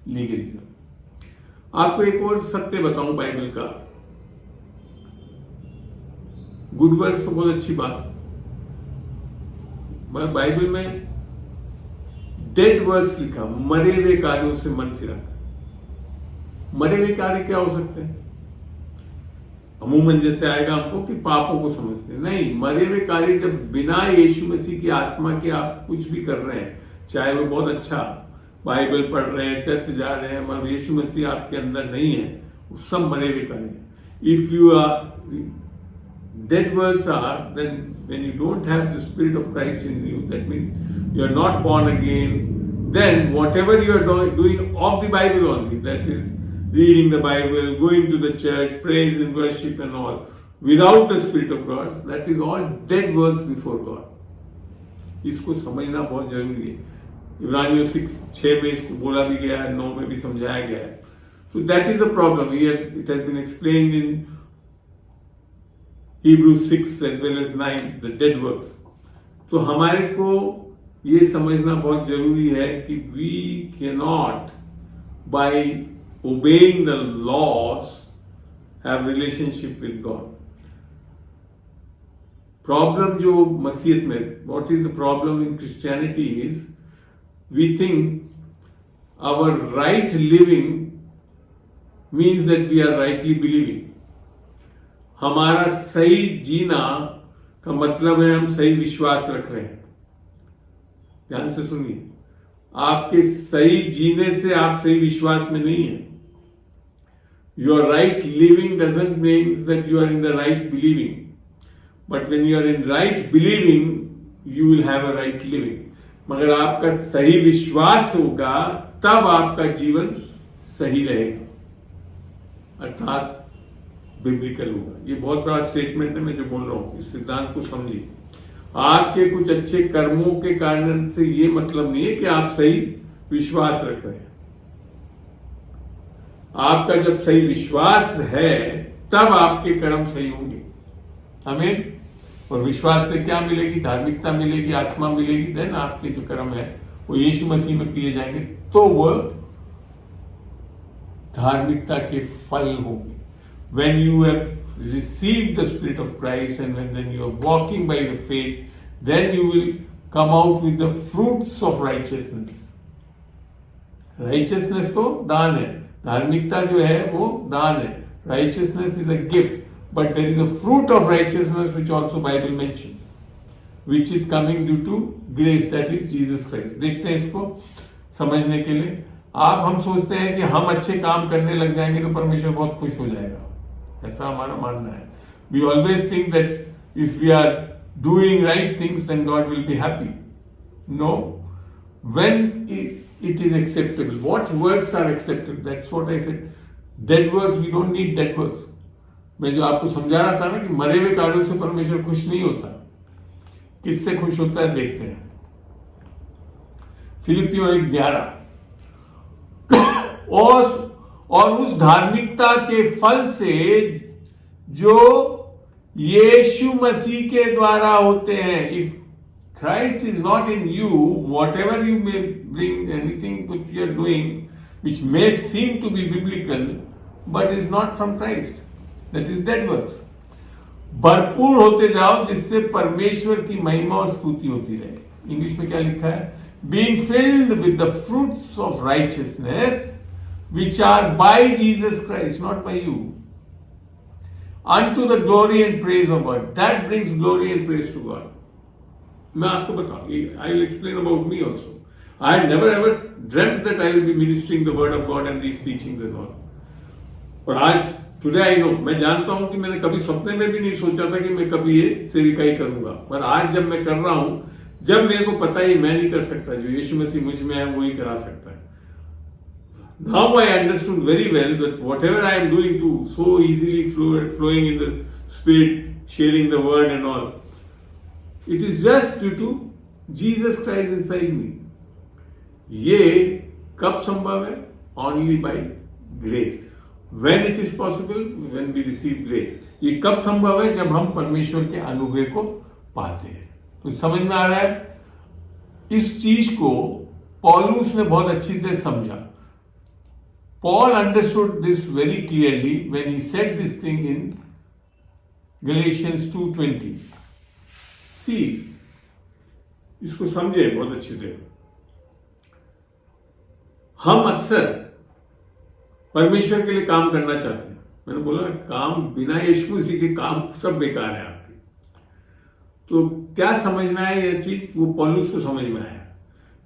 लीगलिज्म। आपको एक और सत्य बताऊं बाइबल का, गुड वर्क्स तो बहुत अच्छी बात है, मगर बाइबल में डेड वर्क्स लिखा, मरे हुए कार्यों से मन फिरा। मरे हुए कार्य क्या हो सकते हैं? अमूमन जैसे आएगा हमको कि पापों को समझते हैं, नहीं, मरे हुए कार्य जब बिना यीशु मसीह की आत्मा के आप कुछ भी कर रहे हैं, चाहे वो बहुत अच्छा बाइबल पढ़ रहे हैं, चर्च जा रहे हैं, मगर यीशु मसीह आपके अंदर नहीं है, वो सब मरे हुए कार्य हैं। If you are dead works are, then when you don't have the spirit of Christ in you, that means you are not born again, then whatever you are doing of the Bible only, that is reading the Bible, going to the church, praise and worship and all, without the spirit of God, that is all dead works before God. इसको समझना बहुत जरूरी है। इब्रानियों 6 में इसको बोला भी गया है, 9 में भी समझाया गया है। So that is the problem here. It has been explained in Hebrews 6 as well as 9, the dead works. तो हमारे को ये समझना बहुत जरूरी है कि we cannot by obeying the laws have relationship with God. Problem जो मसीहत में, what is the problem in Christianity is we think our right living means that we are rightly believing. हमारा सही जीना का मतलब है हम सही विश्वास रख रहे हैं। ध्यान से सुनिए, आपके सही जीने से आप सही विश्वास में नहीं है। Your right living doesn't mean that you are in the right believing, but when you are in right believing you will have a right living. मगर आपका सही विश्वास होगा तब आपका जीवन सही रहेगा, अर्थात बिब्लिकल होगा। ये बहुत बड़ा स्टेटमेंट है मैं जो बोल रहा हूं, इस सिद्धांत को समझिए। आपके कुछ अच्छे कर्मों के कारण से ये मतलब नहीं है कि आप सही विश्वास रख रहे हैं। आपका जब सही विश्वास है तब आपके कर्म सही होंगे। आमीन। और विश्वास से क्या मिलेगी? धार्मिकता मिलेगी, आत्मा मिलेगी। देन आपके जो कर्म है वो यीशु मसीह में किए जाएंगे तो वह धार्मिकता के फल होंगे। When you have received the Spirit of Christ and when you are walking by the faith, then you will come out with the fruits of righteousness. Righteousness तो दान है, धार्मिकता जो है वो दान है। Righteousness is a gift, but there is a fruit of righteousness which also Bible mentions, which is coming due to grace, that is Jesus Christ. देखते हैं इसको समझने के लिए। हम सोचते हैं कि हम अच्छे काम करने लग जाएंगे तो परमेश्वर बहुत खुश हो जाएगा, ऐसा हमारा मानना है। We always think that if we are doing right things then God will be happy. No. When it is acceptable. What works are acceptable? That's what I said. Dead works, we don't need dead works. मैं जो आपको समझा रहा था ना कि मरे हुए कार्यों से परमेश्वर खुश नहीं होता, किससे खुश होता है देखते हैं। फिलिपियों 1:11 और उस धार्मिकता के फल से जो यीशु मसीह के द्वारा होते हैं। If Christ is not in you, whatever you may bring, anything which you are doing, which may seem to be biblical, but is not from Christ, that is dead works. भरपूर होते जाओ जिससे परमेश्वर की महिमा और स्तुति होती रहे। इंग्लिश में क्या लिखा है? Being filled with the fruits of righteousness, which are by Jesus Christ, not by you, unto the glory and praise of God. That brings glory and praise to God. मैं आपको बताऊं, I will explain about me also. I had never ever dreamt that I will be ministering the word of God and these teachings and all. और आज today I know, मैं जानता हूं कि मैंने कभी सपने में भी नहीं सोचा था कि मैं कभी ये सेविकाई करूंगा, पर आज जब मैं कर रहा हूं, जब मेरे को पता ही मैं नहीं कर सकता, जो यीशु मसीह मुझ में है वो ही करा सकता है. Now I understood very well that whatever I am doing to so easily flowing in the spirit, sharing the word and all, it is just due to Jesus Christ inside me. ये कब संभव है? Only by grace. When it is possible, when we receive grace. ये कब संभव है? जब हम परमेश्वर के अनुग्रह को पाते हैं. तो समझ में आ रहा है? इस चीज को पौलुस ने बहुत अच्छी तरह समझा. Paul understood this very clearly when he said this thing in Galatians 2:20. See, इसको समझे बहुत अच्छी तरह. हम अक्सर परमेश्वर के लिए काम करना चाहते हैं. मैंने बोला काम बिना यीशु मसीह के काम सब बेकार है आपके. तो क्या समझना है यह चीज? वो पौलुस को समझ में आया.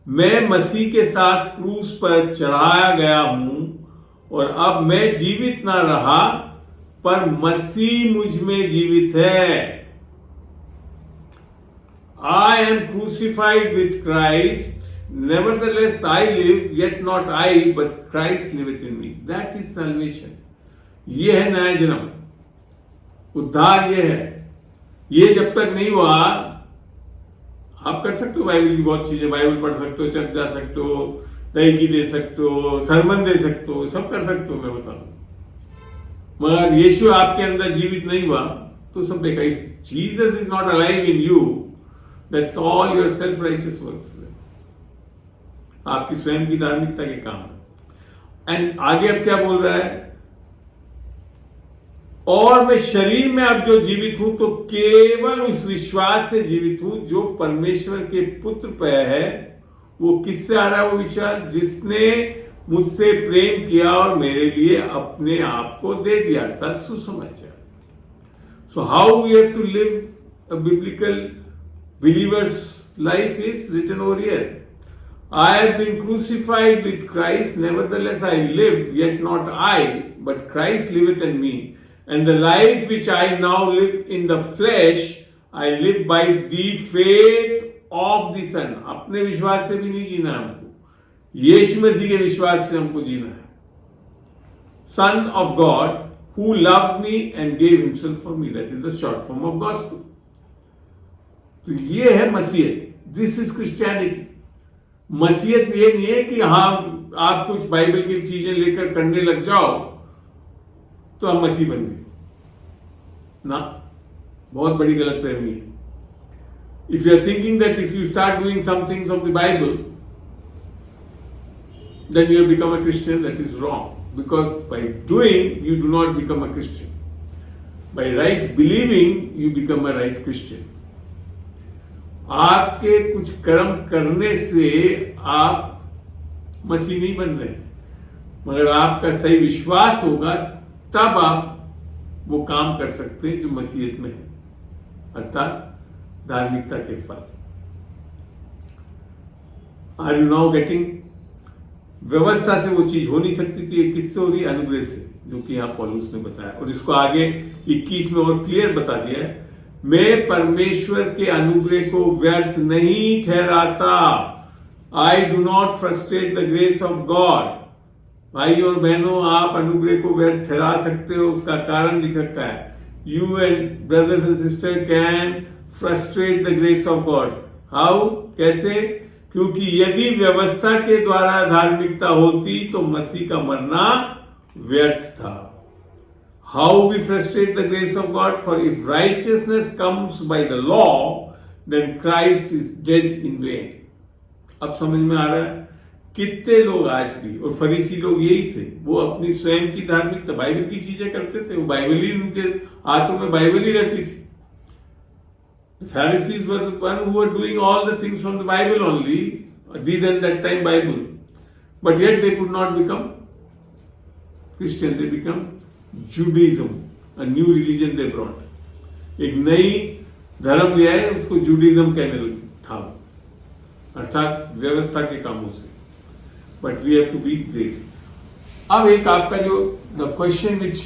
मैं मसीह के साथ क्रूस पर चढ़ाया गया हूं और अब मैं जीवित ना रहा पर मसीह मुझ में जीवित है. I am crucified with Christ, nevertheless I live, yet not I, but Christ liveth in me. That is salvation. ये है नया जन्म, उद्धार ये है. ये जब तक नहीं हुआ, आप कर सकते हो बाइबल की बहुत चीजें, बाइबल पढ़ सकते हो, चर्च जा सकते हो, दही दे सकते हो, सरमन दे सकते हो, सब कर सकते हो, मैं बता दूं. मगर यीशु आपके अंदर जीवित नहीं हुआ तो सब बेकार. Jesus is not alive in you, that's all your self righteous works. आपकी स्वयं की धार्मिकता के काम. एंड आगे अब क्या बोल रहा है? और मैं शरीर में अब जो जीवित हूं तो केवल उस विश्वास से जीवित हूं जो परमेश्वर के पुत्र पे है. वो किससे आ रहा है वो विश्वास? जिसने मुझसे प्रेम किया और मेरे लिए अपने आप को दे दिया, अर्थात सुसमाचार. So how we have to live a biblical believer's life is written over here. I have been crucified with Christ, nevertheless I live, yet not I, but Christ liveth in me. And the life which I now live in the flesh, I live by the faith of the Son. अपने विश्वास से भी नहीं जीना हमको, यीशु मसीह के विश्वास से हमको जीना है. Son of God, who loved me and gave himself for me. That is the short form of gospel. तो ये है मसीहत. This is Christianity. मसीहत ये नहीं है कि हाँ आप कुछ बाइबल की चीजें लेकर करने लग जाओ तो हम मसीह बन गए ना. बहुत बड़ी गलतफहमी है. If you are thinking that if you start doing some things of the Bible then you become a Christian, that is wrong. Because by doing you do not become a Christian. By right believing you become a right Christian. आपके कुछ कर्म करने से आप मसीह नहीं बन रहे, मगर आपका सही विश्वास होगा तब आप वो काम कर सकते हैं जो मसीहत में है, अर्थात धार्मिकता के फल. Are you now getting? व्यवस्था से वो चीज हो नहीं सकती थी. ये किससे हो रही? अनुग्रह से, जो कि यहां पौलुस ने बताया. और इसको आगे 21 में और क्लियर बता दिया है. मैं परमेश्वर के अनुग्रह को व्यर्थ नहीं ठहराता. I do not frustrate the grace of God. भाई और बहनों, आप अनुग्रह को व्यर्थ ठहरा सकते हो. उसका कारण लिख रखा है. You and brothers and sister can frustrate the grace of God? How, कैसे? क्योंकि यदि व्यवस्था के द्वारा धार्मिकता होती तो मसीह का मरना व्यर्थ था. How we frustrate the grace of God? For if righteousness comes by the law then Christ is dead in vain. अब समझ में आ रहा है? कितने लोग आज भी, और फरीसी लोग यही थे, वो अपनी स्वयं की धार्मिकता, बाइबल की चीजें करते थे, वो बाइबल ही, उनके हाथों में बाइबल ही रहती थी. The Pharisees were the one who were doing all the things from the Bible only, then that time Bible, but yet they could not become Christian. They become Judaism, a new religion they brought. एक नई धर्म लिया है, उसको Judaism कहने लगे था, अर्थात व्यवस्था के कामों से. But we have to be grace. अब एक आपका जो the question which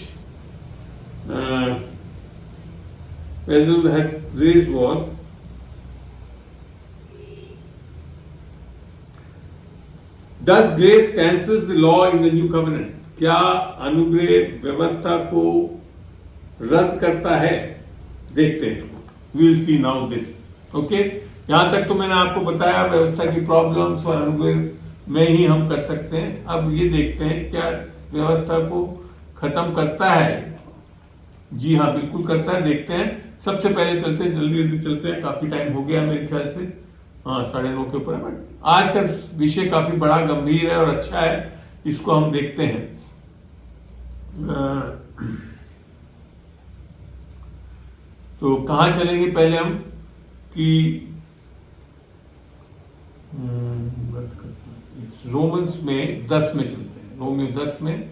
Basil had raised was, does grace cancels the law in the new covenant? क्या अनुग्रह व्यवस्था को रद्द करता है? देखते हैं इसको. We will see now this. Okay, यहां तक तो मैंने आपको बताया व्यवस्था की प्रॉब्लम्स और अनुग्रह में ही हम कर सकते हैं. अब ये देखते हैं क्या व्यवस्था को खत्म करता है. जी हाँ, बिल्कुल करता है. देखते हैं. सबसे पहले चलते हैं, जल्दी जल्दी चलते हैं, काफी टाइम हो गया मेरे ख्याल से. हाँ, 9:30 के ऊपर है. बट आज का विषय काफी बड़ा, गंभीर है और अच्छा है. इसको हम देखते हैं. तो कहां चलेंगे पहले हम कि रोमन्स में 10 में चलते हैं. रोमियो 10 में,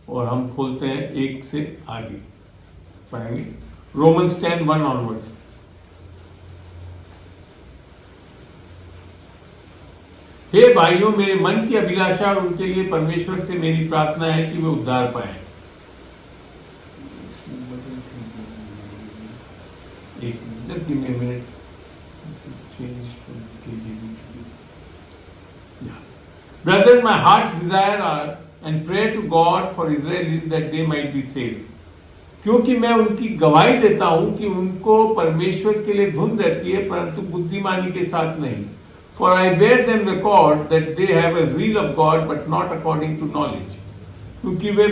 और हम खोलते हैं 1 से आगे पढ़ेंगे. Romans 10:1 onwards. हे भाइयों, मेरे मन की अभिलाषा और उनके लिए परमेश्वर से मेरी प्रार्थना है कि वे उद्धार पाएं. Just give me a minute. This is changed from KJV to this. Brethren, my heart's desire and prayer to God for Israel is that they might be saved. क्योंकि मैं उनकी गवाही देता हूं कि उनको परमेश्वर के लिए धुन रहती है, परंतु बुद्धिमानी के साथ नहीं. For I bear them record that they have a zeal of God, but not according to knowledge. क्योंकि वे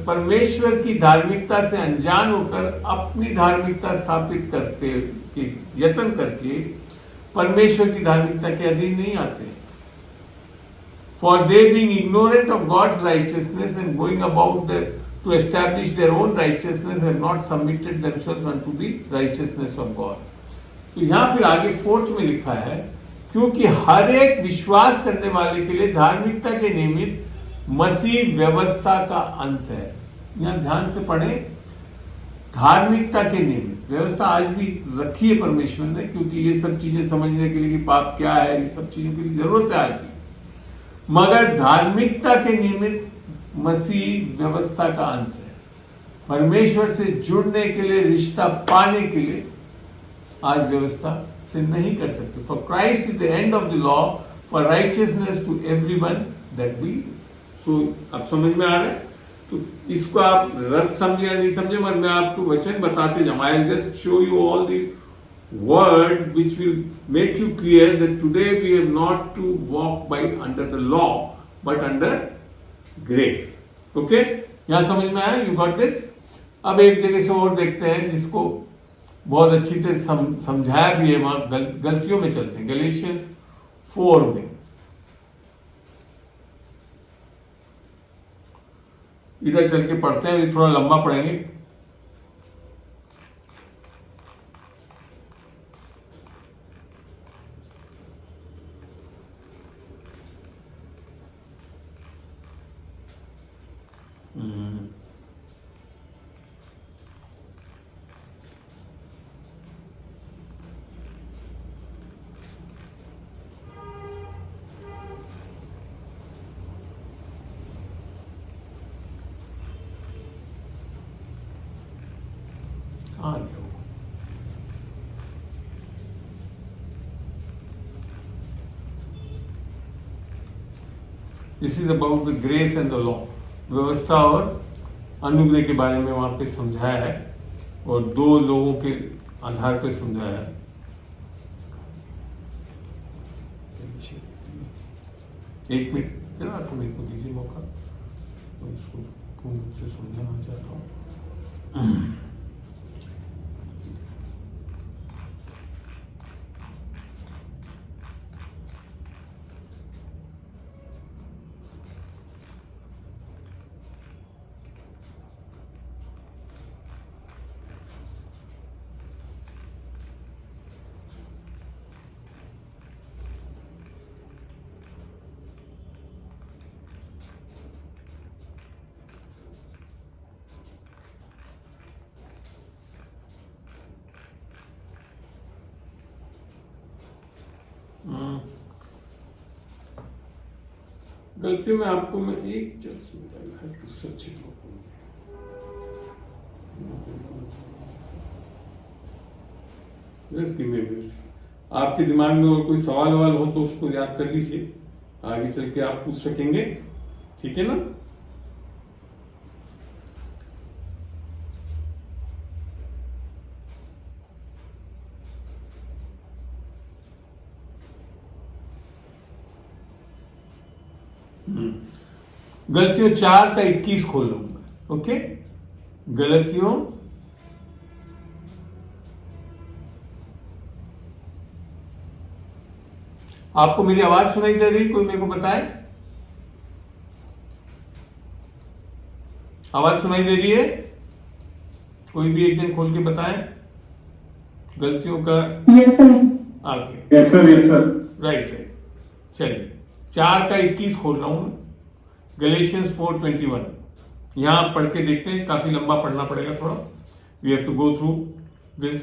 परमेश्वर की धार्मिकता से अनजान होकर अपनी धार्मिकता स्थापित करते यत्न करके परमेश्वर की धार्मिकता के अधीन नहीं आते. For they being ignorant of God's righteousness and going about to establish their own righteousness have not submitted themselves unto the righteousness of God. तो यहां फिर आगे 4th में लिखा है, क्योंकि हर एक विश्वास करने वाले के लिए धार्मिकता के निमित्त मसीह व्यवस्था का अंत है. यहां ध्यान से पढ़ें. धार्मिकता के निमित्त व्यवस्था आज भी रखी है परमेश्वर ने, क्योंकि ये सब चीजें समझने के लिए कि पाप क्या है, ये सब चीजों के लिए जरूरत है आज भी. मगर धार्मिकता के निमित्त मसीह व्यवस्था का अंत है. परमेश्वर से जुड़ने के लिए, रिश्ता पाने के लिए आज व्यवस्था से नहीं कर सकते. For Christ is the end of the law for righteousness to everyone that believe. So अब समझ में आ रहा है. तो इसको आप रद्द समझे या नहीं समझे, मगर मैं आपको वचन बताते जाऊं. आई will just show you all the word which will make you clear that today we have not to walk by under the law but under grace. Okay, यहां समझ में आया? You got this? अब एक जगह से और देखते हैं जिसको बहुत अच्छी तरह समझाया भी है. वहां गलतियों में चलते हैं. गैलेशियंस 4 में इधर चल के पढ़ते हैं. थोड़ा लंबा पढ़ेंगे. This is about the grace and the law. व्यवस्था और अनुग्रह के बारे में वहां पे समझाया है. और 2 लोगों के आधार पे समझाया। एक मिनट जरा सा मेरे को दीजिए मौका, मैं इसको पूर्ण रूप से समझाना चाहता हूँ। गलतियों में आपको मैं एक जस्ट है to search it just give me minute. आपके दिमाग में और कोई सवाल हो तो उसको याद कर लीजिए, आगे चल के आप पूछ सकेंगे, ठीक है ना। गलतियों 4 का 21 खोल लूंगा। ओके, गलतियों आपको मेरी आवाज सुनाई दे रही? कोई मेरे को बताए, आवाज सुनाई दे रही है? कोई भी एक जन खोल के बताए गलतियों का। Yes sir. आगे yes sir, yes sir. Right है। चलिए 4 का 21 खोल रहा हूं, गलेशियंस 4:21। यहां पढ़ के देखते हैं, काफी लंबा पढ़ना पड़ेगा थोड़ा। We have to go through this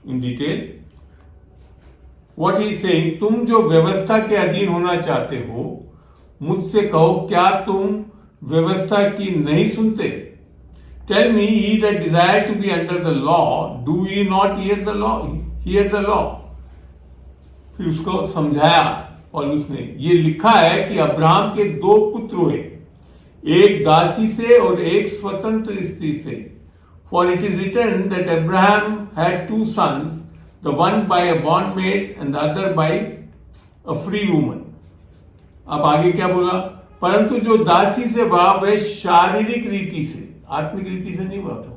in detail. What he saying, तुम जो व्यवस्था के अधीन होना चाहते हो, मुझसे कहो क्या तुम व्यवस्था की नहीं सुनते? Tell me, he that desire to be under the law, do you not hear the law? Hear the law. फिर उसको समझाया और उसने ये लिखा है कि अब्राहम के 2 पुत्र हुए, एक दासी से और एक स्वतंत्र स्त्री से। For it is written that Abraham had 2 sons, the one by a bondmaid and the other by a free woman. अब आगे क्या बोला? परंतु जो दासी से हुआ वह शारीरिक रीति से, आत्मिक रीति से नहीं हुआ था,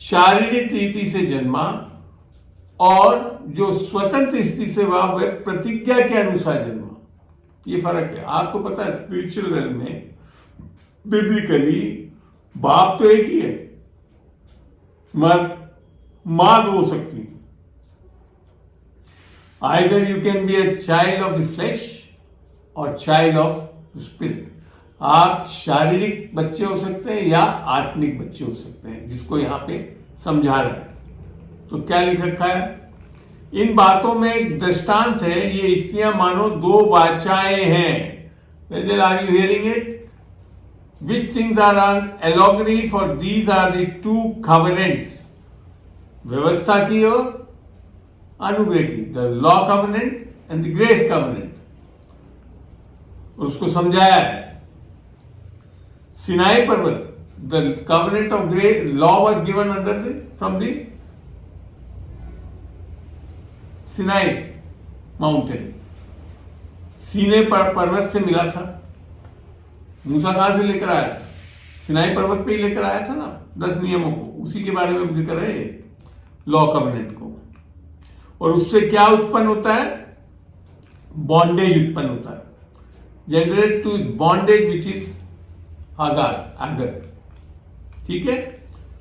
शारीरिक रीति से जन्मा, और जो स्वतंत्र स्त्री से हुआ वह प्रतिज्ञा के अनुसार जन्मा। ये फर्क है। आपको पता है स्पिरिचुअल रेल में बिब्लिकली बाप तो एक ही है, मां 2 हो सकती है। Either you can be a child of the flash और चाइल्ड ऑफ द स्पिरिट। आप शारीरिक बच्चे हो सकते हैं या आत्मिक बच्चे हो सकते हैं, जिसको यहां पे समझा रहा है। तो क्या लिख रखा है इन बातों में? एक दृष्टांत है, ये स्त्रियां मानो 2 वाचाएं हैं। Are you hearing it? Which things are an allegory, for these are the 2 covenants, व्यवस्था की और अनुग्रह की, the law covenant and the grace covenant। उसको समझाया है। सिनाई पर्वत, the covenant of grace, law was given under the from the Sinai mountain, सीने पर्वत से मिला था। मूसा कहां से लेकर आया था? सिनाई पर्वत पे ही लेकर आया था ना 10 नियमों को। उसी के बारे में जिक्र है लॉ कवेनेंट को। और उससे क्या उत्पन्न होता है? बॉन्डेज उत्पन्न होता है, generate to bondage which is Agar. ठीक है,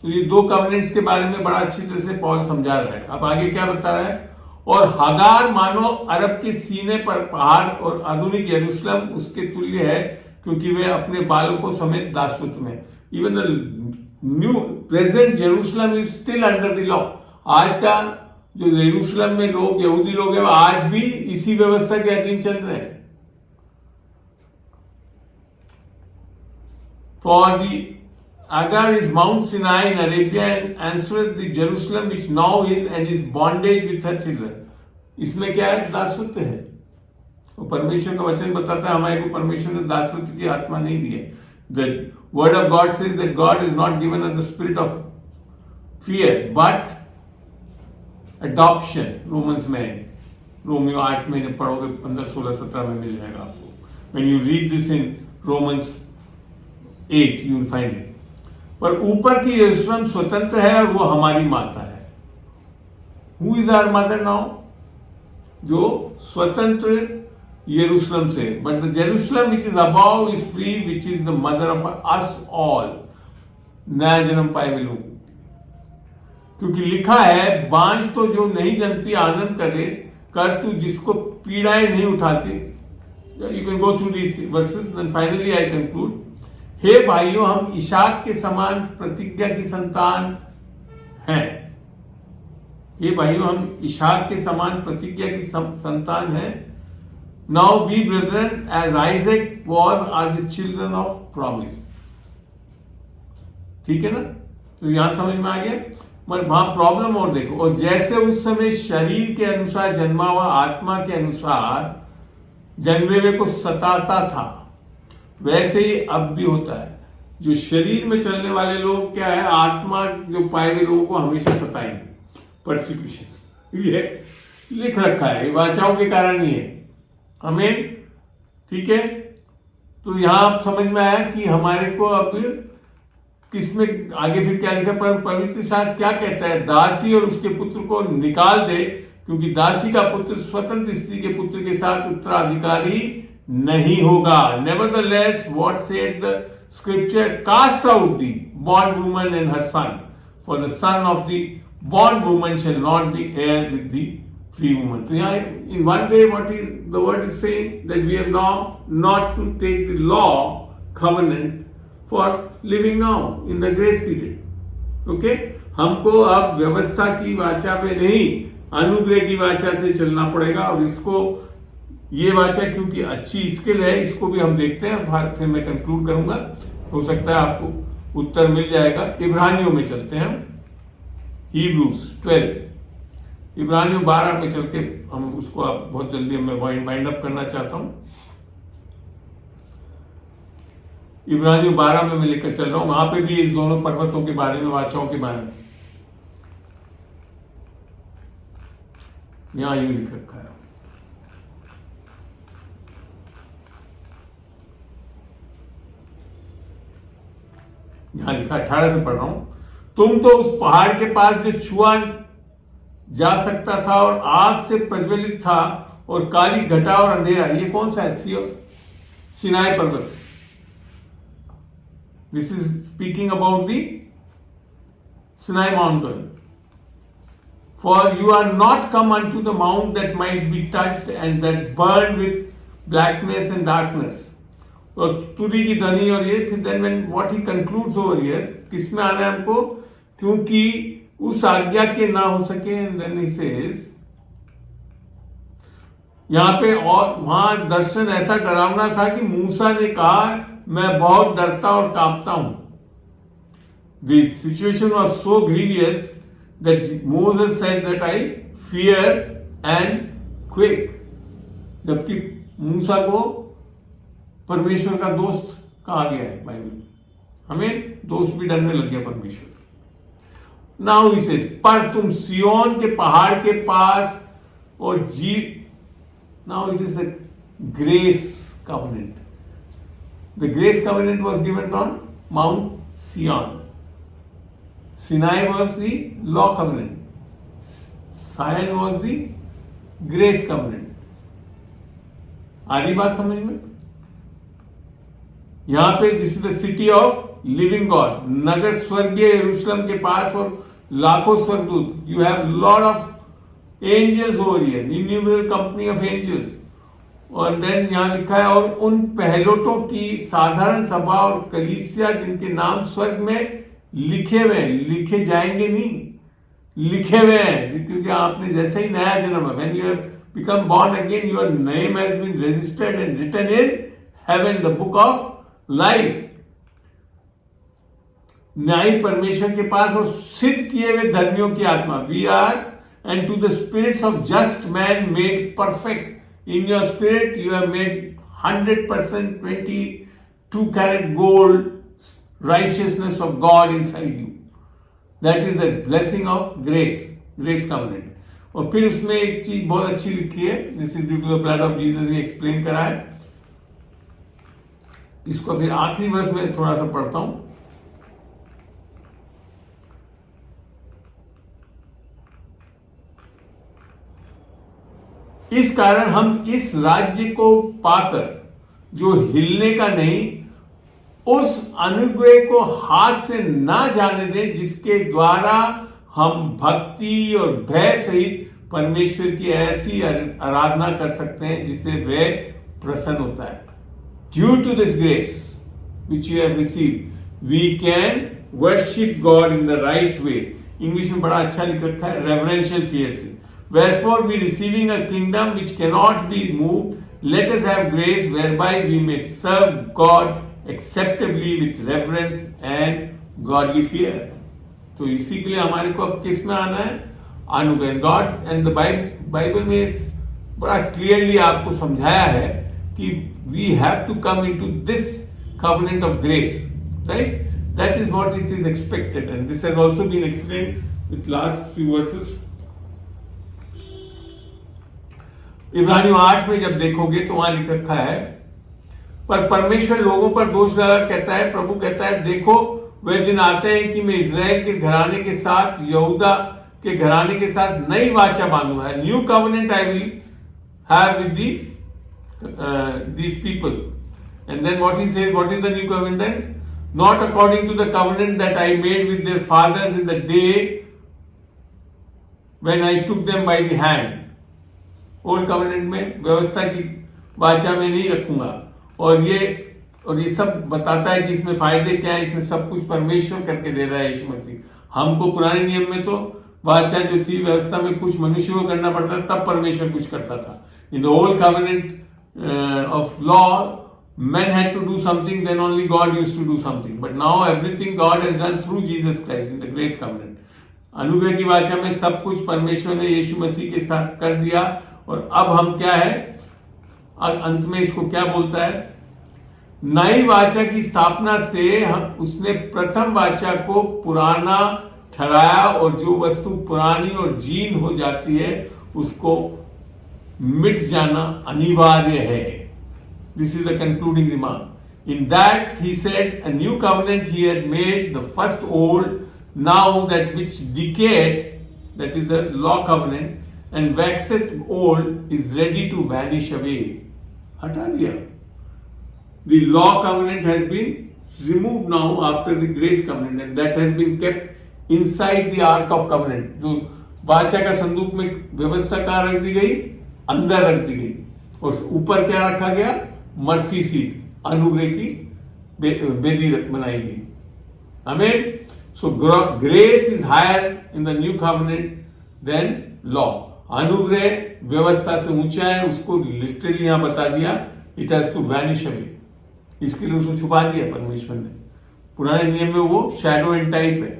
तो ये 2 कवेनेंट्स के बारे में बड़ा अच्छी तरह से पॉल समझा रहा है। अब आगे क्या बता रहा है? और हगार मानो अरब के सीने पर पहाड़ और आधुनिक यरूशलेम उसके तुल्य है, क्योंकि वे अपने बालकों समेत दासत्व में। Even the new present Jerusalem is still under the law. आज का जो जेरूसलम में लोग, यहूदी लोग हैं, आज भी इसी व्यवस्था के अधीन चल रहे हैं। For the Agar is Mount Sinai in Arabia and answereth the Jerusalem which now is and is bondage with her children. इसमें क्या है? दासत्व है। तो परमेश्वर का वचन बताता है हमारे को परमेश्वर ने दासत्व की आत्मा नहीं दी है। The word of God says that God is not given us the spirit of fear but adoption Romans में है, रोमियो 8 में जब पढ़ोगे 15, 16, 17 में मिल जाएगा आपको। When you read this in Romans 8 you will find it. पर ऊपर की यरूशलेम स्वतंत्र है और वो हमारी माता है। Who is our mother now? जो स्वतंत्र यरूशलेम से, but the Jerusalem which is above is free, which is the mother of us all. नया जन्म पाए हुए लोग, क्योंकि लिखा है बांझ तो जो नहीं जन्मती आनंद करे, कर तू जिसको पीड़ाएं नहीं उठाती। You can go through these verses, then finally I conclude. हे भाइयों, हम इशाक के समान प्रतिज्ञा की संतान हैं। हे भाइयों, हम इशाक के समान प्रतिज्ञा की संतान हैं। Now we brethren as Isaac was are the children of promise. ठीक है ना? तो यहां समझ में आ गया। मगर वहां प्रॉब्लम और देखो, और जैसे उस समय शरीर के अनुसार जन्मा हुआ आत्मा के अनुसार जन्मे हुए को सताता था, वैसे ही अब भी होता है। जो शरीर में चलने वाले लोग क्या है, आत्मा जो पाए हुए लोगों को हमेशा सताएंगे, परसिक्यूशन। ये लिख रखा है, ये वाचाओं के कारण ही है हमें। ठीक है, तो यहां आप समझ में आया कि हमारे को अब किसमें आगे फिर क्या लिखा, पवित्र शास्त्र क्या कहता है? दासी और उसके पुत्र को निकाल दे, क्योंकि दासी का पुत्र स्वतंत्र स्त्री के पुत्र के साथ उत्तराधिकारी नहीं होगा। Nevertheless what said the scripture, cast out the bond woman and her son, for the son of the bond woman shall not be heir with the free woman. तो यहाँ in one way what is the word is saying, that we have now not to take the law covenant for living now in the grace period. Okay? हमको अब व्यवस्था की वाचा पे नहीं, अनुग्रह की वाचा से चलना पड़ेगा। और इसको, ये वाचा क्योंकि अच्छी स्किल है, इसको भी हम देखते हैं, फिर मैं कंक्लूड करूंगा। हो सकता है आपको उत्तर मिल जाएगा। इब्रानियों में चलते हैं हम, हीब्रूज 12, इब्रानियों 12 में चल के हम उसको अब बहुत जल्दी मैं वाइंड अप करना चाहता हूं। इब्रानियों 12 में मैं लेकर चल रहा हूं, वहां पे भी इस दोनों पर्वतों के बारे में, वाचाओं के बारे में यहां यूं लिख रखा है। यहां लिखा 18 से पढ़ रहा हूं। तुम तो उस पहाड़ के पास जो छुआ जा सकता था और आग से प्रज्वलित था और काली घटा और अंधेरा, ये कौन सा है? सिनाई पर्वत। This is speaking about the Sinai mountain. For you are not come unto the mount that might be touched and that burned with blackness and darkness. और तुरी की धनी, और ये फिर then when what he concludes over here, किस में आना है हमको? क्योंकि उस आज्ञा के ना हो सके, and then he says, यहां पे, और वहां दर्शन ऐसा डरावना था कि मूसा ने कहा, मैं बहुत डरता और कांपता हूं। The situation was so grievous that Moses said that I fear and quake. जबकि मूसा को परमेश्वर का दोस्त कहा गया है बाइबल में, हमें दोस्त भी डरने लग गया परमेश्वर से। नाउ ही सेज, पर तुम सियोन के पहाड़ के पास और जी, now it is the grace covenant. The grace covenant was given on Mount Zion. Sinai was the law covenant. Zion was the grace covenant. आ रही बात समझ में? यहां पे this is the city of living God, नगर स्वर्गीय यरूशलेम के पास और लाखों स्वर्गदूत। You have lot of angels over here, innumerable company of angels. और देन यहां लिखा है, और उन पहलोटों की साधारण सभा और कलीसिया जिनके नाम स्वर्ग में लिखे हुए, लिखे जाएंगे नहीं, लिखे हुए हैं, क्योंकि आपने जैसे ही नया जन्म है, when you have become born again, your name has been registered and written in heaven, the book of life. न्यायी परमेश्वर के पास और सिद्ध किए हुए धर्मियों की आत्मा, we are, and to the spirits of just man made perfect. In your spirit you have made 100% 22 carat gold righteousness of God inside you. That is the blessing of grace, grace covenant. और फिर उसमें एक चीज बहुत अच्छी लिखी है, this is due to the blood of Jesus, ये एक्सप्लेन करा है। इसको फिर आखिरी वर्ष में थोड़ा सा पढ़ता हूं। इस कारण हम इस राज्य को पाकर जो हिलने का नहीं, उस अनुग्रह को हाथ से ना जाने दें जिसके द्वारा हम भक्ति और भय सहित परमेश्वर की ऐसी आराधना कर सकते हैं जिससे वह प्रसन्न होता है। Due to this grace which you have received we can worship God in the right way. English में बड़ा अच्छा लिख रखा है, रेवरेंशियल फियर से। Wherefore we receiving a kingdom which cannot be moved, let us have grace whereby we may serve God acceptably with reverence and godly fear. तो इसी के लिए हमारे को अब किस में आना है? अनुग्रह। गॉड एंड द बाइबल में बड़ा क्लियरली आपको समझाया है कि we have to come into this covenant of grace, right? That is what it is expected, and this has also been explained with last few verses. इब्रानियों 8 में जब देखोगे तो वहां लिख रखा है, पर परमेश्वर लोगों पर दोष लगा कहता है, प्रभु कहता है, देखो वे दिन आते हैं कि मैं इजराइल के घराने के साथ, यहूदा के घराने के साथ नई वाचा बांधूंगा। New covenant I will have with these people. And then what he says, what is the new covenant? Not according to the covenant that I made with their fathers in the day when I took them by the hand. Old covenant में व्यवस्था की वाचा में नहीं रखूंगा। और ये सब बताता है कि इसमें फायदे क्या है। इसमें सब कुछ परमेश्वर करके दे रहा है यीशु मसीह। हमको पुराने नियम में तो वाचा जो थी व्यवस्था में कुछ मनुष्य को करना पड़ता था, तब परमेश्वर कुछ करता था। इन the old covenant of law men had to do something, then only God used to do something, but now everything God has done through Jesus Christ in the grace covenant. अनुग्रह की वाचा में सब कुछ परमेश्वर ने यीशु मसीह के साथ कर दिया। और अब हम क्या है, अंत में इसको क्या बोलता है? नई वाचा की स्थापना से उसने प्रथम वाचा को पुराना ठहराया, और जो वस्तु पुरानी और जीर्ण हो जाती है उसको मिट जाना अनिवार्य है। This is the concluding remark. In that he said, a new covenant he had made, the first old, now that which decayed, that is the law covenant, and waxeth old, is ready to vanish away. हटा दिया. The law covenant has been removed now after the grace covenant, and that has been kept inside the ark of covenant. जो बादशाह का संदूक में व्यवस्था कहाँ रख दी गई? अंदर रख दी गई. और ऊपर क्या रखा गया? मर्सी सीट, अनुग्रह की बेदी बनाई गई. आमीन. So grace is higher in the new covenant than law. अनुग्रह व्यवस्था से ऊंचा है, उसको लिटरली यहां बता दिया, it has to vanish away. इसके लिए उसको छुपा दिया परमेश्वर ने. पुराने नियम में वो शैडो एंड टाइप है.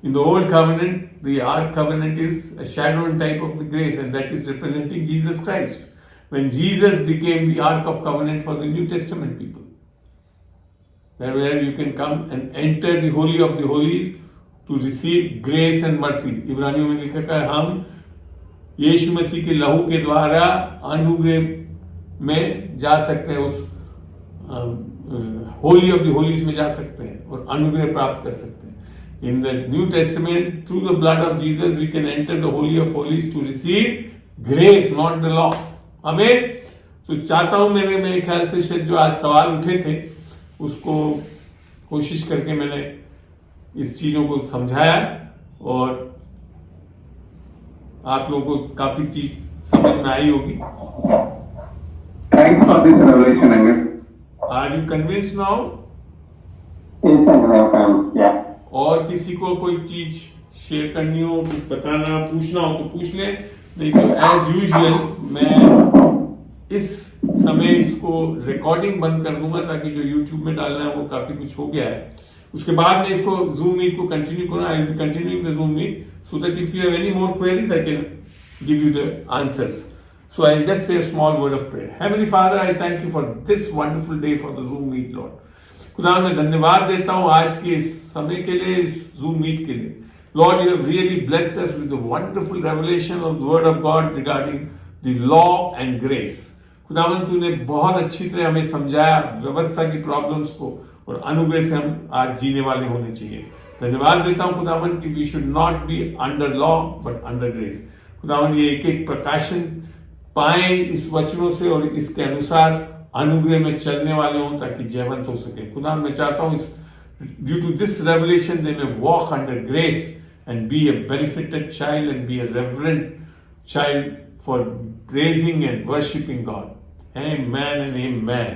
इन the old covenant the arc covenant is a shadow and type of the grace, and that is representing Jesus Christ. When Jesus became the Ark of Covenant for the New Testament people, where you can come and enter the Holy of the Holies to receive grace and mercy. इब्रानियों में लिखा है, हम यीशु मसीह के लहू के द्वारा अनुग्रह में जा सकते हैं, उस होली ऑफ द होलीज में जा सकते हैं और अनुग्रह प्राप्त कर सकते हैं. In the New Testament, through the blood of Jesus, we can enter the Holy of Holies to receive grace, not the law. आमीन. तो चाहता हूं, मेरे ख्याल से शायद जो आज सवाल उठे थे उसको कोशिश करके मैंने इस चीजों को समझाया, और आप लोगों को काफी चीज समझ में आई होगी. Thanks for this revelation, Angel. Are you convinced now? Yes, I am convinced. Yeah. और किसी को कोई चीज शेयर करनी हो, कुछ बताना, पूछना हो तो पूछ ले. नहीं तो एज यूजुअल मैं इस समय इसको रिकॉर्डिंग बंद कर दूंगा, ताकि जो यूट्यूब में डालना है वो काफी कुछ हो गया है. उसके बाद मैं इसको जूम मीट को कंटिन्यू करूंगा. I will be continuing the Zoom meet so that if you have any more queries I can give you the answers. So I will just say a small word of prayer. Heavenly father, I thank you for this wonderful day, for the Zoom meet. Lord खुदा, मैं धन्यवाद देता हूं आज के इस समय के लिए, इस जूम मीट के लिए. Lord, you have really blessed us with the wonderful revelation of the Word of God regarding the law and grace. खुदावन तूने बहुत अच्छी तरह हमें समझाया व्यवस्था की प्रॉब्लम्स को, और अनुग्रह से हम आज जीने वाले होने चाहिए. धन्यवाद देता हूं खुदावन कि we should not be under law but under grace. खुदावन ये एक एक प्रकाशन पाए इस वचनों से और इसके अनुसार अनुग्रह में चलने वाले हों ताकि जयवंत हो सके. खुदावन मैं चाहता हूं ड्यू टू दिस रेवलेशन दे में walk under grace and be a benefited child and be a reverent child for praising and worshiping God. Amen and amen.